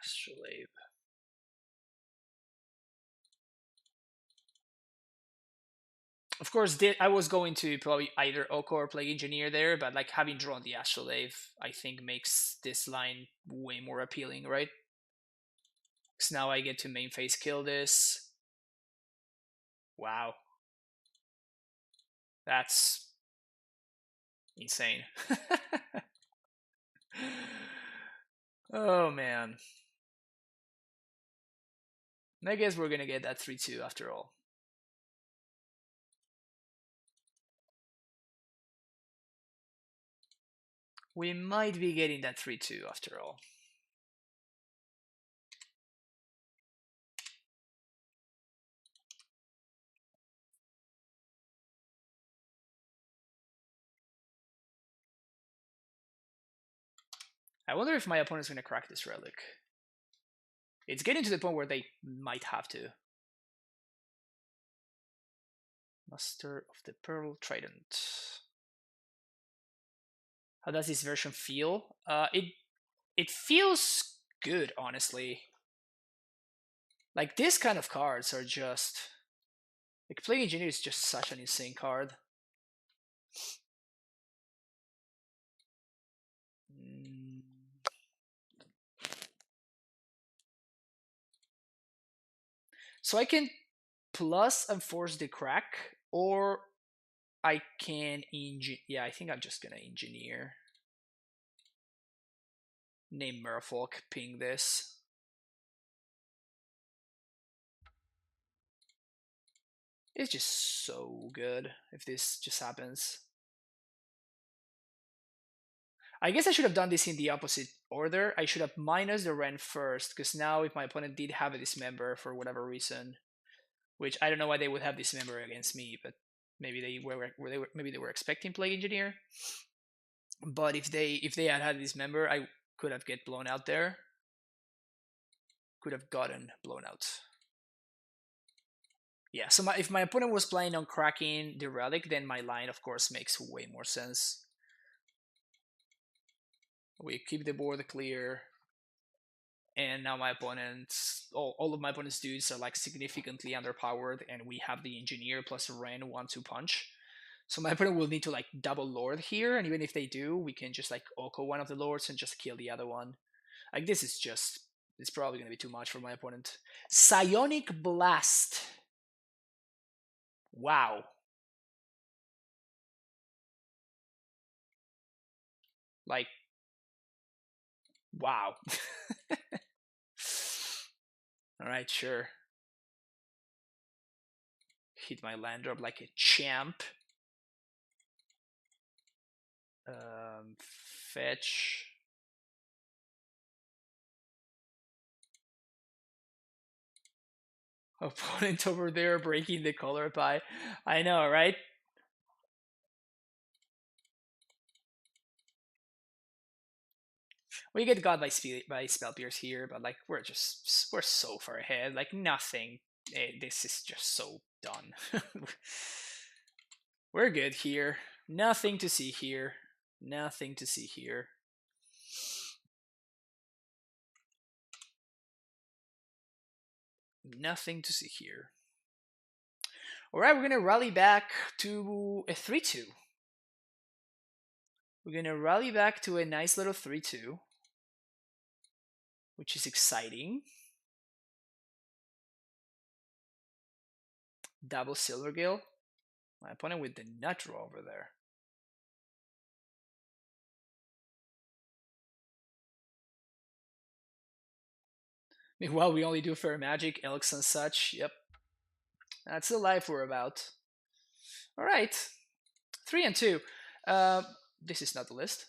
Astrolabe. Of course, I was going to probably either Oko or Plague Engineer there, but like having drawn the Astrolabe, I think makes this line way more appealing, right? Because now I get to main phase kill this. Wow. That's insane. Oh man. I guess we're gonna get that 3-2 after all. We might be getting that 3-2 after all. I wonder if my opponent's gonna crack this relic. It's getting to the point where they might have to. Master of the Pearl Trident. How does this version feel? It feels good, honestly. Like, this kind of cards are just... Like, Plague Engineer is just such an insane card. So I can plus enforce the crack, or I can yeah, I think I'm just gonna engineer. Name Merfolk, ping this. It's just so good if this just happens. I guess I should have done this in the opposite order. I should have minus the Ren first, because now if my opponent did have a dismember for whatever reason, which I don't know why they would have dismember against me, but maybe maybe they were expecting Plague Engineer. But if they had dismember, I could have get blown out there. Could have gotten blown out. Yeah, so if my opponent was planning on cracking the relic, then my line, of course, makes way more sense. We keep the board clear, and now my opponents, all of my opponent's dudes are like significantly underpowered, and we have the engineer plus Ren 1-2 punch. So my opponent will need to like double lord here, and even if they do, we can just like Oko one of the lords and just kill the other one. Like this is just, it's probably gonna be too much for my opponent. Psionic Blast. Wow. Like, wow. Alright, sure. Hit my land drop like a champ. Fetch. Opponent over there breaking the color pie. I know, right? We get got by spell pierce here, but like we're so far ahead. Like nothing. This is just so done. We're good here. Nothing to see here. Nothing to see here. Nothing to see here. Alright, we're gonna rally back to a 3-2. We're gonna rally back to a nice little 3-2, which is exciting. Double Silvergill. My opponent with the nut draw over there. Meanwhile, we only do fair magic, elks and such. Yep. That's the life we're about. Alright. 3 and 2. This is not the list.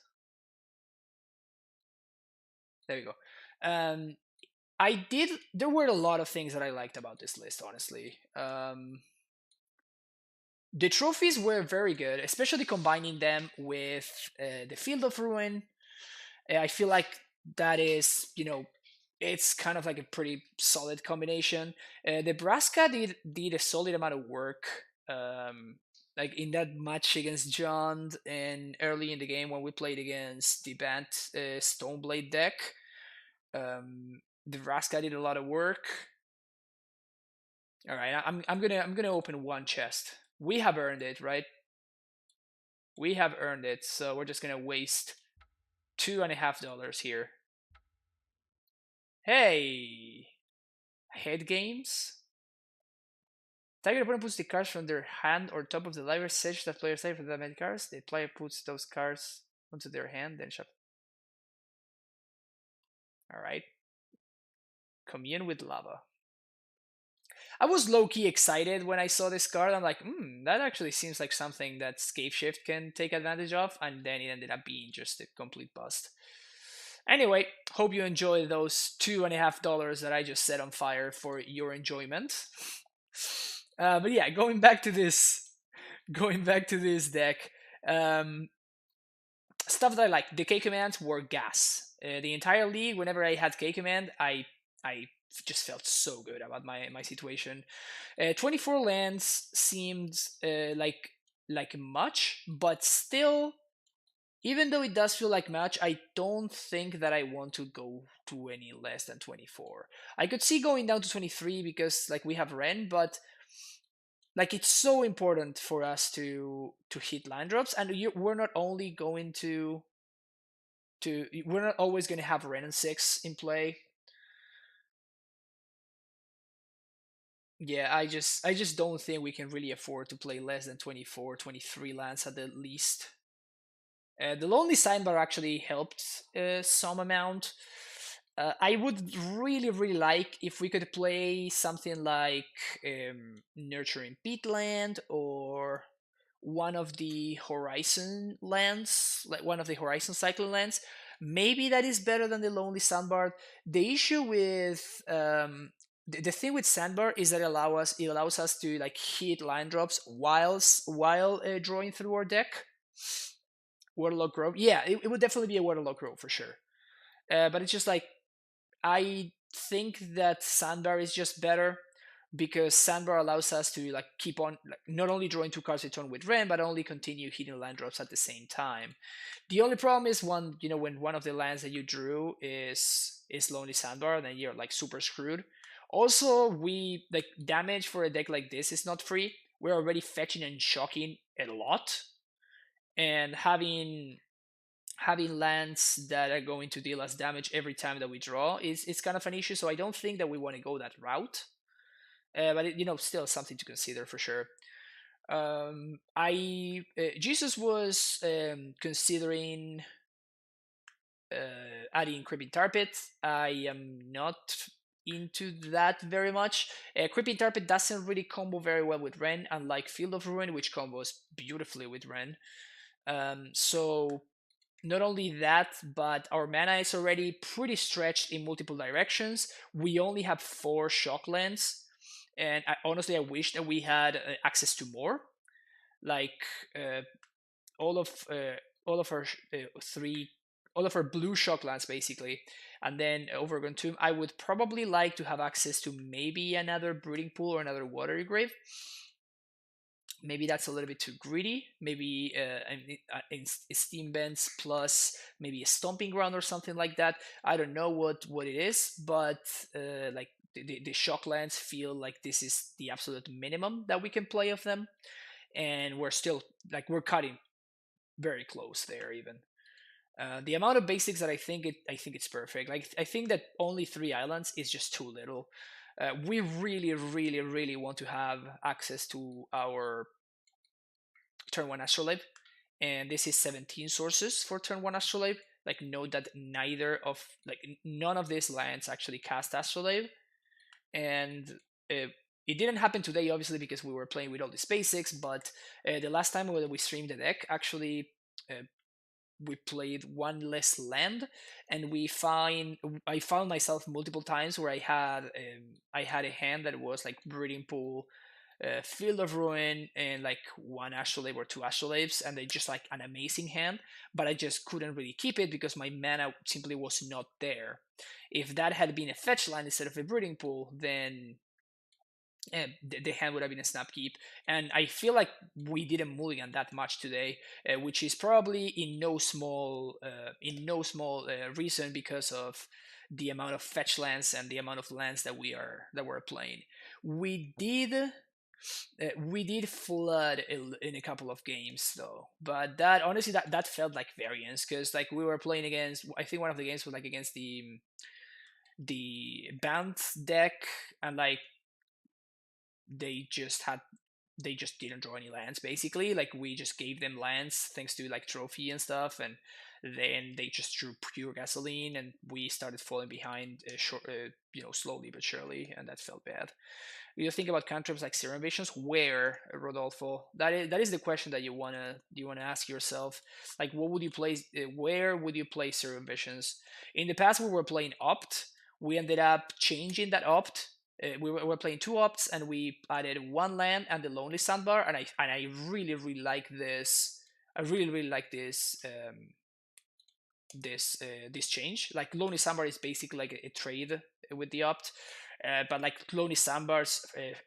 There we go. There were a lot of things that I liked about this list, honestly. The trophies were very good, especially combining them with the Field of Ruin. I feel like that is, it's kind of like a pretty solid combination. Nebraska did a solid amount of work, like in that match against John and early in the game when we played against the Bant Stoneblade deck. Nebraska did a lot of work. All right, I'm gonna open one chest. We have earned it, right? We have earned it, so we're just gonna waste $2.50 here. Hey, head games. Tiger opponent puts the cards from their hand or top of the library, search that player's side for the many cards. The player puts those cards onto their hand, then shuffle. Alright. Commune with Lava. I was low-key excited when I saw this card. I'm like, that actually seems like something that Scapeshift can take advantage of, and then it ended up being just a complete bust. Anyway, hope you enjoyed those $2.50 that I just set on fire for your enjoyment. But yeah, going back to this deck, stuff that I like. The K commands were gas. The entire league, whenever I had K command, I just felt so good about my situation. 24 lands seemed like much, but still, even though it does feel like much, I don't think that I want to go to any less than 24. I could see going down to 23 because like we have Ren, but like it's so important for us to hit line drops, and we're not only going to we're not always going to have Ren and 6 in play. Yeah, I just don't think we can really afford to play less than 24, 23 lands at the least. The Lonely Sidebar actually helped some amount. I would really, really like if we could play something like Nurturing Peatland or one of the Horizon lands, like one of the Horizon Cycling lands. Maybe that is better than the Lonely Sandbar. The issue with the thing with Sandbar is that it allows us to like hit line drops while drawing through our deck. Waterlock Grove. Yeah, it would definitely be a Waterlock Grove for sure. But it's just like I think that Sandbar is just better because Sandbar allows us to like keep on like, not only drawing two cards a turn with Ren, but only continue hitting land drops at the same time. The only problem is when one of the lands that you drew is Lonely Sandbar, then you're like super screwed. Also, we like damage for a deck like this is not free. We're already fetching and shocking a lot, and having lands that are going to deal us damage every time that we draw is kind of an issue. So I don't think that we want to go that route. But still something to consider for sure. I Jesus was considering adding Creeping Tarpit. I am not into that very much. Creeping Tarpit doesn't really combo very well with Ren, unlike Field of Ruin, which combos beautifully with Ren. So not only that, but our mana is already pretty stretched in multiple directions. We only have 4 shock lands, and honestly, I wish that we had access to more. Like uh, all of uh, all of our three, all of our blue shock lands basically, and then Overgrown Tomb. I would probably like to have access to maybe another Breeding Pool or another Watery Grave. Maybe that's a little bit too greedy. Maybe in Steam Bends plus maybe a Stomping Ground or something like that. I don't know what it is, but like the Shocklands feel like this is the absolute minimum that we can play of them, and we're still like we're cutting very close there even. The amount of basics that I think it's perfect. Like I think that only 3 islands is just too little. We really, really, really want to have access to our turn 1 Astrolabe, and this is 17 sources for turn 1 Astrolabe. Like note that none of these lands actually cast Astrolabe, and it didn't happen today obviously because we were playing with all these basics. But the last time we streamed the deck, actually we played one less land, and I found myself multiple times where I had a hand that was like Breeding Pool, Field of Ruin, and like 1 Astrolabe or 2 Astrolabes, and they just like an amazing hand. But I just couldn't really keep it because my mana simply was not there. If that had been a fetch line instead of a Breeding Pool, then the hand would have been a snap keep. And I feel like we didn't mulligan that much today, which is probably in no small reason because of the amount of fetch lands and the amount of lands that we're playing. We did flood in a couple of games though, but that honestly that felt like variance because like we were playing against, I think one of the games was like against the Bant deck, and like they just didn't draw any lands basically. Like we just gave them lands thanks to like trophy and stuff, and then they just drew pure gasoline, and we started falling behind slowly but surely, and that felt bad. You think about cantrips like Serum Visions, where, Rodolfo? That is the question that you wanna ask yourself. Like, what would you play? Where would you play Serum Visions? In the past, we were playing Opt. We ended up changing that Opt. We were playing 2 Opts, and we added 1 land and the Lonely Sandbar, and I really really like this. I really really like this change. Like Lonely Sandbar is basically like a trade with the Opt, but like Lonely Sandbar's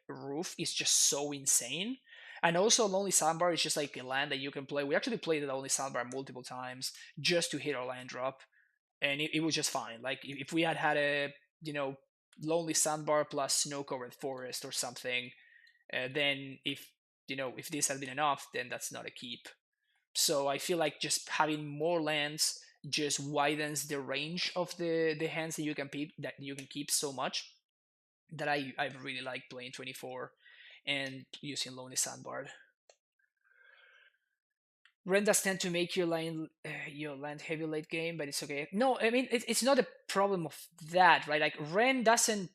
roof is just so insane. And also Lonely Sandbar is just like a land that you can play. We actually played the Lonely Sandbar multiple times just to hit our land drop, and it was just fine. Like if we had a Lonely Sandbar plus Snow Covered Forest or something, then if this had been enough, then that's not a keep. So I feel like just having more lands just widens the range of the hands that you can keep so much. that I really like playing 24 and using Lonely Sandbard. Ren does tend to make your land heavy late game, but it's okay. No, I mean it's not a problem of that, right? Like Ren doesn't.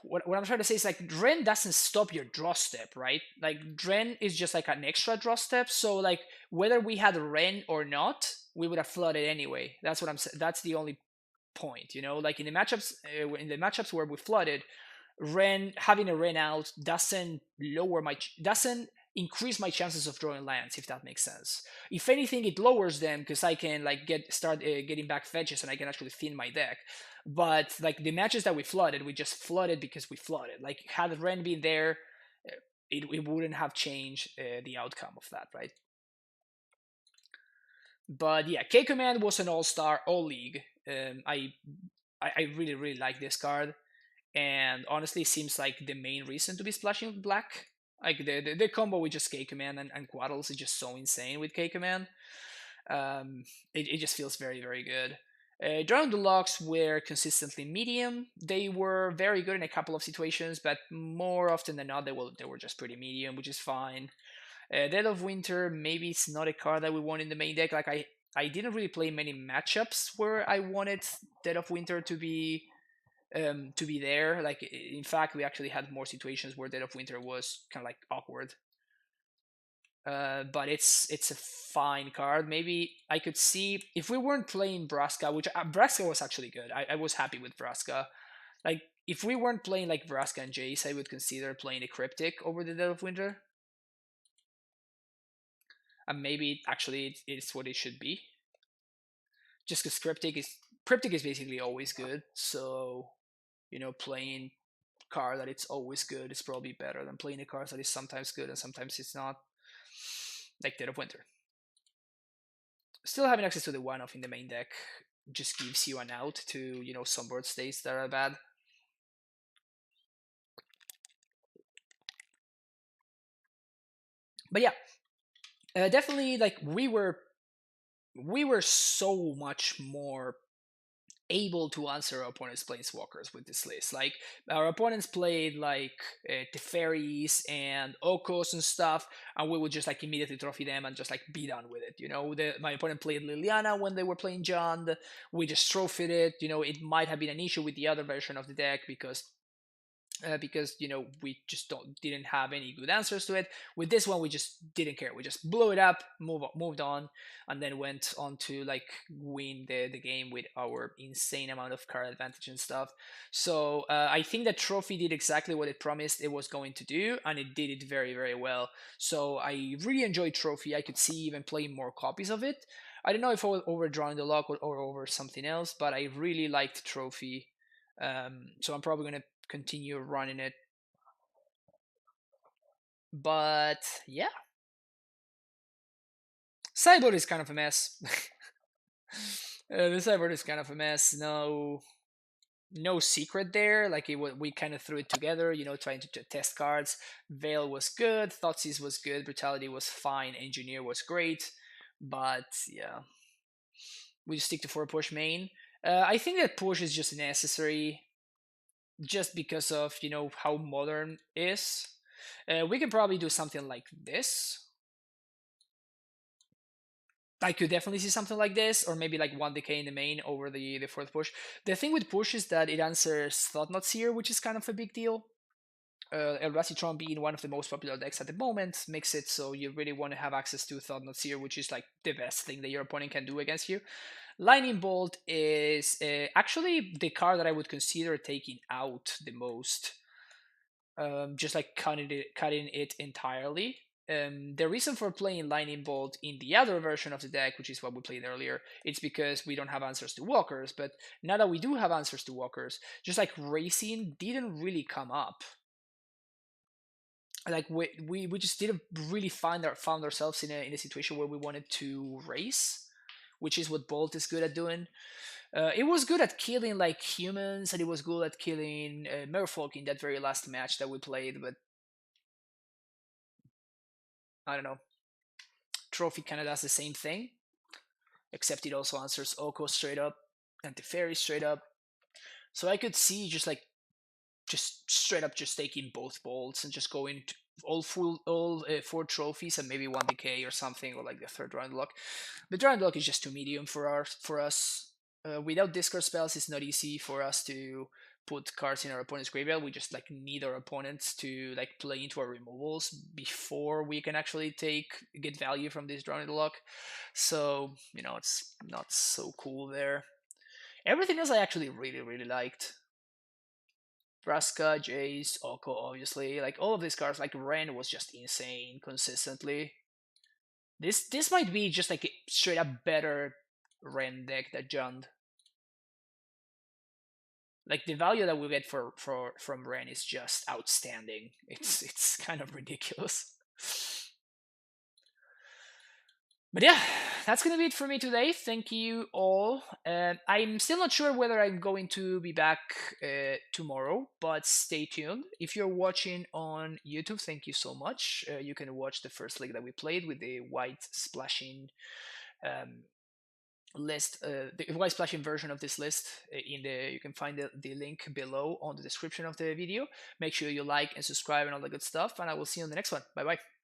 What I'm trying to say is like Ren doesn't stop your draw step, right? Like Ren is just like an extra draw step. So like whether we had Ren or not, we would have flooded anyway. That's what I'm saying. That's the only point, you know. Like in the matchups where we flooded, Ren having a Ren out doesn't increase my chances of drawing lands, if that makes sense. If anything, it lowers them because I can like start getting back fetches and I can actually thin my deck. But like the matches that we flooded, we just flooded because we flooded. Like had Ren been there, it wouldn't have changed the outcome of that, right? But yeah, K Command was an all-star, all league. I really really like this card, and honestly, seems like the main reason to be splashing black. Like the combo with just K Command and Quaddles is just so insane with K Command. It just feels very very good. Drone Deluxe were consistently medium. They were very good in a couple of situations, but more often than not, they were just pretty medium, which is fine. Dead of Winter, maybe it's not a card that we want in the main deck. Like I didn't really play many matchups where I wanted Dead of Winter to be there. Like in fact, we actually had more situations where Dead of Winter was kind of like awkward. But it's a fine card. Maybe I could see if we weren't playing Braska, which Braska was actually good. I was happy with Braska. Like if we weren't playing like Braska and Jace, I would consider playing a Cryptic over the Dead of Winter. And maybe actually it's what it should be. Just because Cryptic is basically always good. So you know, playing card that it's always good is probably better than playing a card that is sometimes good and sometimes it's not. Like Dead of Winter. Still having access to the one off in the main deck just gives you an out to, you know, some board states that are bad. But yeah, definitely like we were so much more able to answer our opponent's planeswalkers with this list. Like our opponents played like Teferis and Okos and stuff, and we would just like immediately trophy them and just like be done with it. You know, my opponent played Liliana when they were playing Jund. We just trophied it. You know, it might have been an issue with the other version of the deck because you know we just didn't have any good answers to it. With this one, we just didn't care. We just blew it up, moved on, and then went on to like win the game with our insane amount of card advantage and stuff. So I think that Trophy did exactly what it promised it was going to do, and it did it very very well. So I really enjoyed Trophy. I could see even playing more copies of it. I don't know if I was overdrawing the luck or over something else, but I really liked Trophy. So I'm probably gonna continue running it. But yeah, Cyborg is kind of a mess. The Cyborg is kind of a mess. No secret there. Like we kind of threw it together. You know, trying to test cards. Veil was good. Thoughtseize was good. Brutality was fine. Engineer was great. But yeah, we just stick to 4 push main. I think that push is just necessary, just because of you know how modern is. We can probably do something like this. I could definitely see something like this, or maybe like one decay in the main over the fourth push. The thing with push is that it answers Thought Not Seer, which is kind of a big deal. Eldrazi Tron being one of the most popular decks at the moment makes it so you really want to have access to Thought Not Seer, which is like the best thing that your opponent can do against you. Lightning Bolt is actually the card that I would consider taking out the most, just like cutting it entirely. The reason for playing Lightning Bolt in the other version of the deck, which is what we played earlier, it's because we don't have answers to walkers. But now that we do have answers to walkers, just like racing didn't really come up. Like we just didn't really found ourselves in a situation where we wanted to race, which is what Bolt is good at doing. It was good at killing like humans, and it was good at killing Merfolk in that very last match that we played. But I don't know. Trophy kind of does the same thing, except it also answers Oko straight up and Teferi straight up. So I could see just straight up just taking both bolts and just going to all 4 trophies and maybe 1 decay or something, or like the third round lock. The round lock is just too medium for us. Without discard spells, it's not easy for us to put cards in our opponent's graveyard. We just like need our opponents to like play into our removals before we can actually get value from this round lock. So it's not so cool there. Everything else I actually really liked. Vraska, Jace, Oko, obviously. Like all of these cards, like Ren was just insane consistently. This might be just like a straight up better Ren deck than Jund. Like the value that we get from Ren is just outstanding. It's kind of ridiculous. But yeah, that's gonna be it for me today. Thank you all. I'm still not sure whether I'm going to be back tomorrow, but stay tuned. If you're watching on YouTube, thank you so much. You can watch the first league that we played with the white splashing list, the white splashing version of this list. You can find the link below on the description of the video. Make sure you like and subscribe and all the good stuff, and I will see you on the next one. Bye bye.